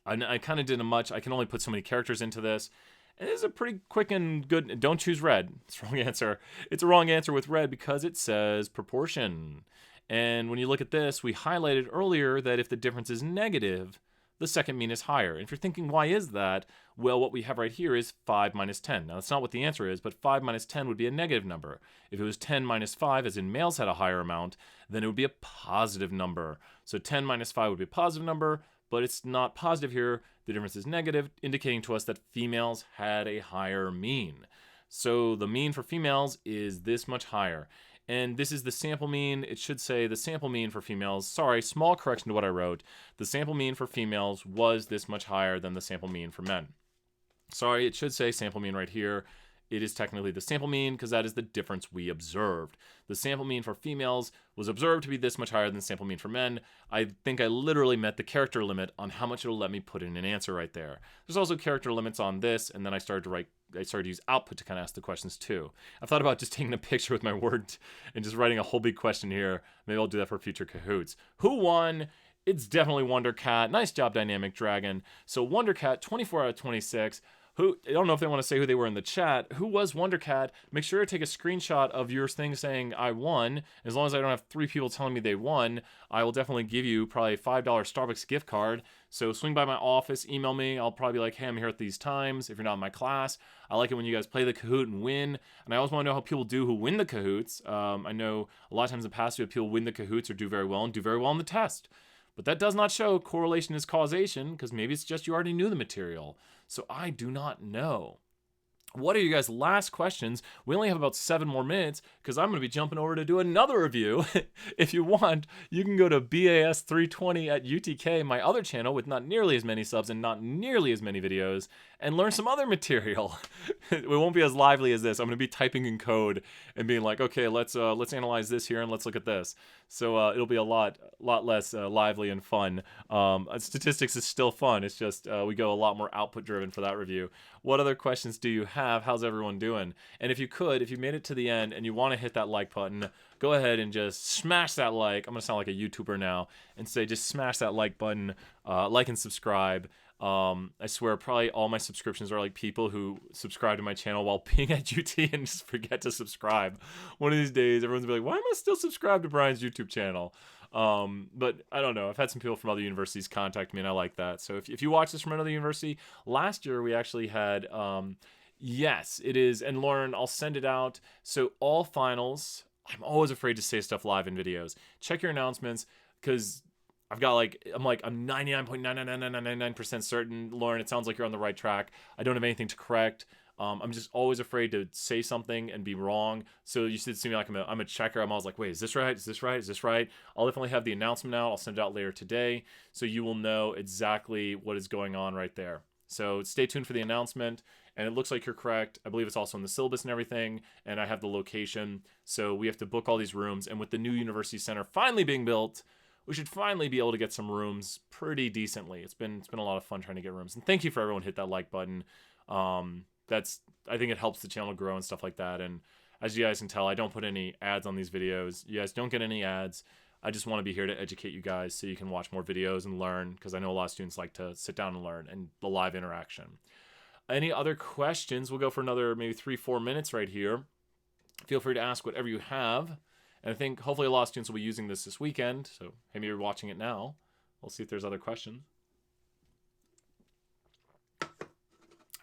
I kind of didn't much. I can only put so many characters into this. And this is a pretty quick and good. Don't choose red. It's the wrong answer. It's a wrong answer with red because it says proportion. And when you look at this, we highlighted earlier that if the difference is negative, the second mean is higher. And if you're thinking, why is that? Well, what we have right here is 5 minus 10. Now, that's not what the answer is, but 5 minus 10 would be a negative number. If it was 10 minus 5, as in males had a higher amount, then it would be a positive number. So 10 minus 5 would be a positive number, but it's not positive here. The difference is negative, indicating to us that females had a higher mean. So the mean for females is this much higher. And this is the sample mean. It should say the sample mean for females. Sorry, small correction to what I wrote. The sample mean for females was this much higher than the sample mean for men. Sorry, it should say sample mean right here. It is technically the sample mean because that is the difference we observed. The sample mean for females was observed to be this much higher than the sample mean for men. I think I literally met the character limit on how much it'll let me put in an answer right there. There's also character limits on this, and then I started to use output to kind of ask the questions too. I've thought about just taking a picture with my word and just writing a whole big question here. Maybe I'll do that for future Kahoots. Who won? It's definitely Wondercat. Nice job, Dynamic Dragon. So Wondercat, 24 out of 26. I don't know if they want to say who they were in the chat. Who was Wondercat? Make sure to take a screenshot of your thing saying I won. As long as I don't have 3 people telling me they won, I will definitely give you probably a $5 Starbucks gift card. So swing by my office, email me. I'll probably be like, hey, I'm here at these times if you're not in my class. I like it when you guys play the Kahoot and win. And I always want to know how people do who win the Kahoots. I know a lot of times in the past, we have people win the Kahoots or do very well and do very well in the test. But that does not show correlation is causation, because maybe it's just you already knew the material. So I do not know. What are you guys' last questions? We only have about 7 more minutes because I'm going to be jumping over to do another review. If you want, you can go to BAS320 at UTK, my other channel with not nearly as many subs and not nearly as many videos, and learn some other material. It won't be as lively as this. I'm going to be typing in code and being like, okay, let's analyze this here and let's look at this. So it'll be a lot less lively and fun. Statistics is still fun. It's just we go a lot more output driven for that review. What other questions do you have? How's everyone doing? And if you made it to the end and you want to hit that like button, go ahead and just smash that like. I'm going to sound like a YouTuber now and say just smash that like button, like and subscribe. I swear probably all my subscriptions are like people who subscribe to my channel while being at UT and just forget to subscribe. One of these days, everyone's gonna be like, why am I still subscribed to Brian's YouTube channel? But I don't know. I've had some people from other universities contact me and I like that. So if you watch this from another university, last year we actually had, yes, it is. And Lauren, I'll send it out. So all finals, I'm always afraid to say stuff live in videos. Check your announcements because I'm 99.99999% certain, Lauren, it sounds like you're on the right track. I don't have anything to correct. I'm just always afraid to say something and be wrong. So you should see me like I'm a checker. I'm always like, wait, is this right? Is this right? Is this right? I'll definitely have the announcement out. I'll send it out later today. So you will know exactly what is going on right there. So stay tuned for the announcement. And it looks like you're correct. I believe it's also in the syllabus and everything. And I have the location. So we have to book all these rooms. And with the new university center finally being built, we should finally be able to get some rooms pretty decently. It's been a lot of fun trying to get rooms. And thank you for everyone who hit that like button. I think it helps the channel grow and stuff like that. And as you guys can tell, I don't put any ads on these videos. You guys don't get any ads. I just want to be here to educate you guys so you can watch more videos and learn, because I know a lot of students like to sit down and learn and the live interaction. Any other questions? We'll go for another maybe 3-4 minutes right here. Feel free to ask whatever you have. And I think hopefully a lot of students will be using this weekend. So maybe you're watching it now. We'll see if there's other questions. I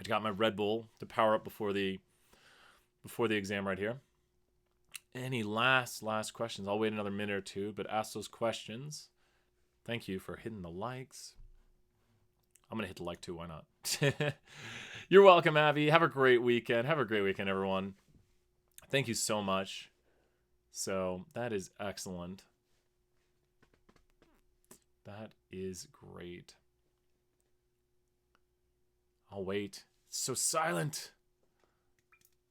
got my Red Bull to power up before the exam right here. Any last questions? I'll wait another minute or two, but ask those questions. Thank you for hitting the likes. I'm going to hit the like too. Why not? You're welcome, Abby. Have a great weekend. Have a great weekend, everyone. Thank you so much. So that is excellent. That is great. I'll wait. It's so silent.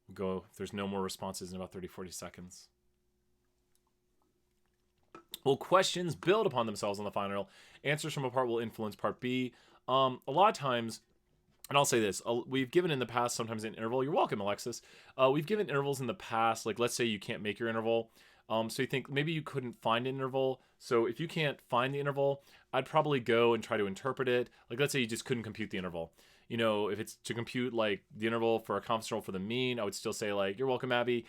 We'll go if there's no more responses in about 30-40 seconds. Will questions build upon themselves on the final? Answers from a part will influence part B. A lot of times and I'll say this, we've given in the past sometimes an interval. You're welcome, Alexis. We've given intervals in the past, like let's say you can't make your interval. So you think maybe you couldn't find an interval. So if you can't find the interval, I'd probably go and try to interpret it. Like let's say you just couldn't compute the interval. You know, if it's to compute like the interval for a confidence interval for the mean, I would still say like, you're welcome, Abby.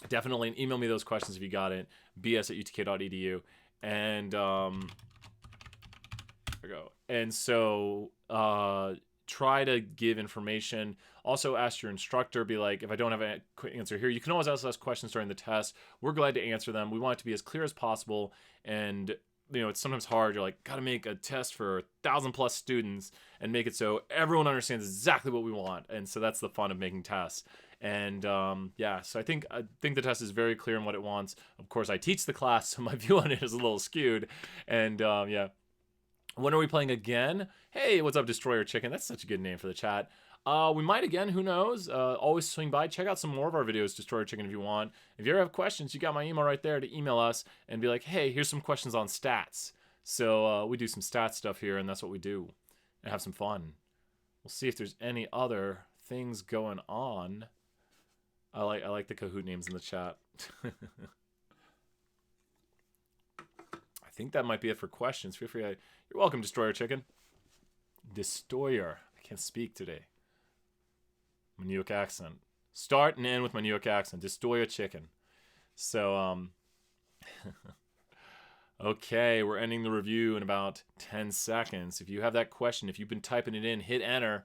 Definitely email me those questions if you got it. bs@utk.edu. And there we go. And so try to give information. Also ask your instructor, be like, if I don't have a quick answer here, you can always ask us questions during the test. We're glad to answer them. We want it to be as clear as possible. And you know, it's sometimes hard. You're like, got to make a test for 1,000+ students and make it so everyone understands exactly what we want. And so that's the fun of making tests. And yeah, so I think the test is very clear in what it wants. Of course, I teach the class, so my view on it is a little skewed. And yeah. When are we playing again? Hey, what's up, Destroyer Chicken? That's such a good name for the chat. We might again, who knows? Always swing by. Check out some more of our videos, Destroyer Chicken, if you want. If you ever have questions, you got my email right there to email us and be like, hey, here's some questions on stats. So we do some stats stuff here, and that's what we do. And have some fun. We'll see if there's any other things going on. I like the Kahoot names in the chat. I think that might be it for questions. Feel free. You're welcome, Destroyer Chicken. Destroyer. I can't speak today. My New York accent. Start and end with my New York accent. Destroyer Chicken. So, okay, we're ending the review in about 10 seconds. If you have that question, if you've been typing it in, hit enter.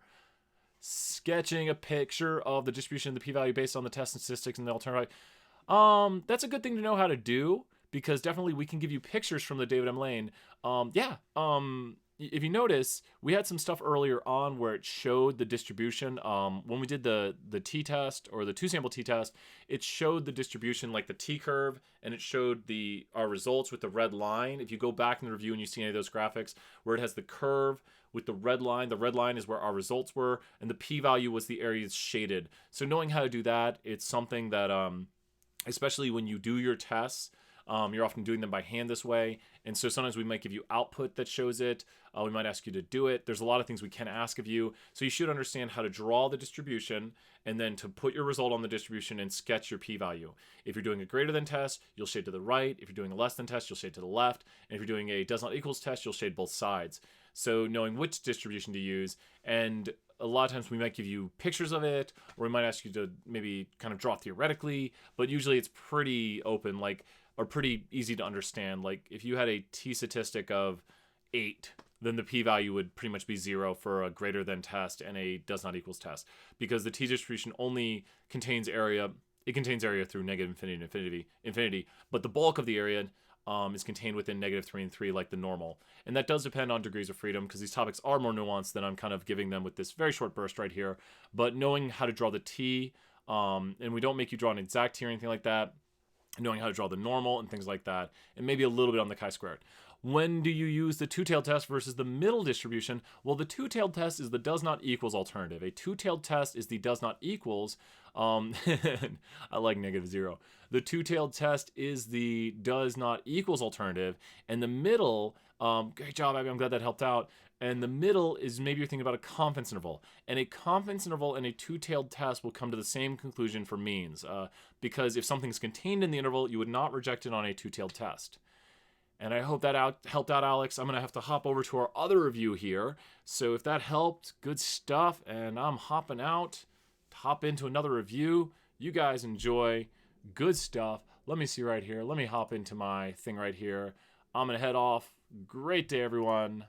Sketching a picture of the distribution of the p-value based on the test and statistics and the alternative. That's a good thing to know how to do, because definitely we can give you pictures from the David M. Lane. If you notice, we had some stuff earlier on where it showed the distribution. When we did the t-test or the 2-sample t-test, it showed the distribution like the t-curve, and it showed our results with the red line. If you go back in the review and you see any of those graphics where it has the curve with the red line is where our results were, and the p-value was the areas shaded. So knowing how to do that, it's something that, especially when you do your tests, you're often doing them by hand this way. And so sometimes we might give you output that shows it. We might ask you to do it. There's a lot of things we can ask of you. So you should understand how to draw the distribution and then to put your result on the distribution and sketch your p-value. If you're doing a greater than test, you'll shade to the right. If you're doing a less than test, you'll shade to the left. And if you're doing a does not equals test, you'll shade both sides. So knowing which distribution to use, and a lot of times we might give you pictures of it, or we might ask you to maybe kind of draw theoretically, but usually it's pretty open, or pretty easy to understand. Like if you had a t-statistic of 8, then the p-value would pretty much be 0 for a greater than test and a does not equals test, because the t-distribution only contains area. It contains area through negative infinity and infinity, but the bulk of the area is contained within -3 and 3, like the normal. And that does depend on degrees of freedom, because these topics are more nuanced than I'm kind of giving them with this very short burst right here. But knowing how to draw the t, and we don't make you draw an exact t or anything like that, knowing how to draw the normal and things like that, and maybe a little bit on the chi-squared. When do you use the two-tailed test versus the middle distribution? Well, the two-tailed test is the does not equals alternative. A two-tailed test is the does not equals. I like -0. The two-tailed test is the does not equals alternative, and the middle, great job, Abby, I'm glad that helped out. And the middle is maybe you're thinking about a confidence interval. And a confidence interval and a two-tailed test will come to the same conclusion for means. Because if something's contained in the interval, you would not reject it on a two-tailed test. And I hope that helped out, Alex. I'm going to have to hop over to our other review here. So if that helped, good stuff. And I'm hopping out to hop into another review. You guys enjoy. Good stuff. Let me see right here. Let me hop into my thing right here. I'm going to head off. Great day, everyone.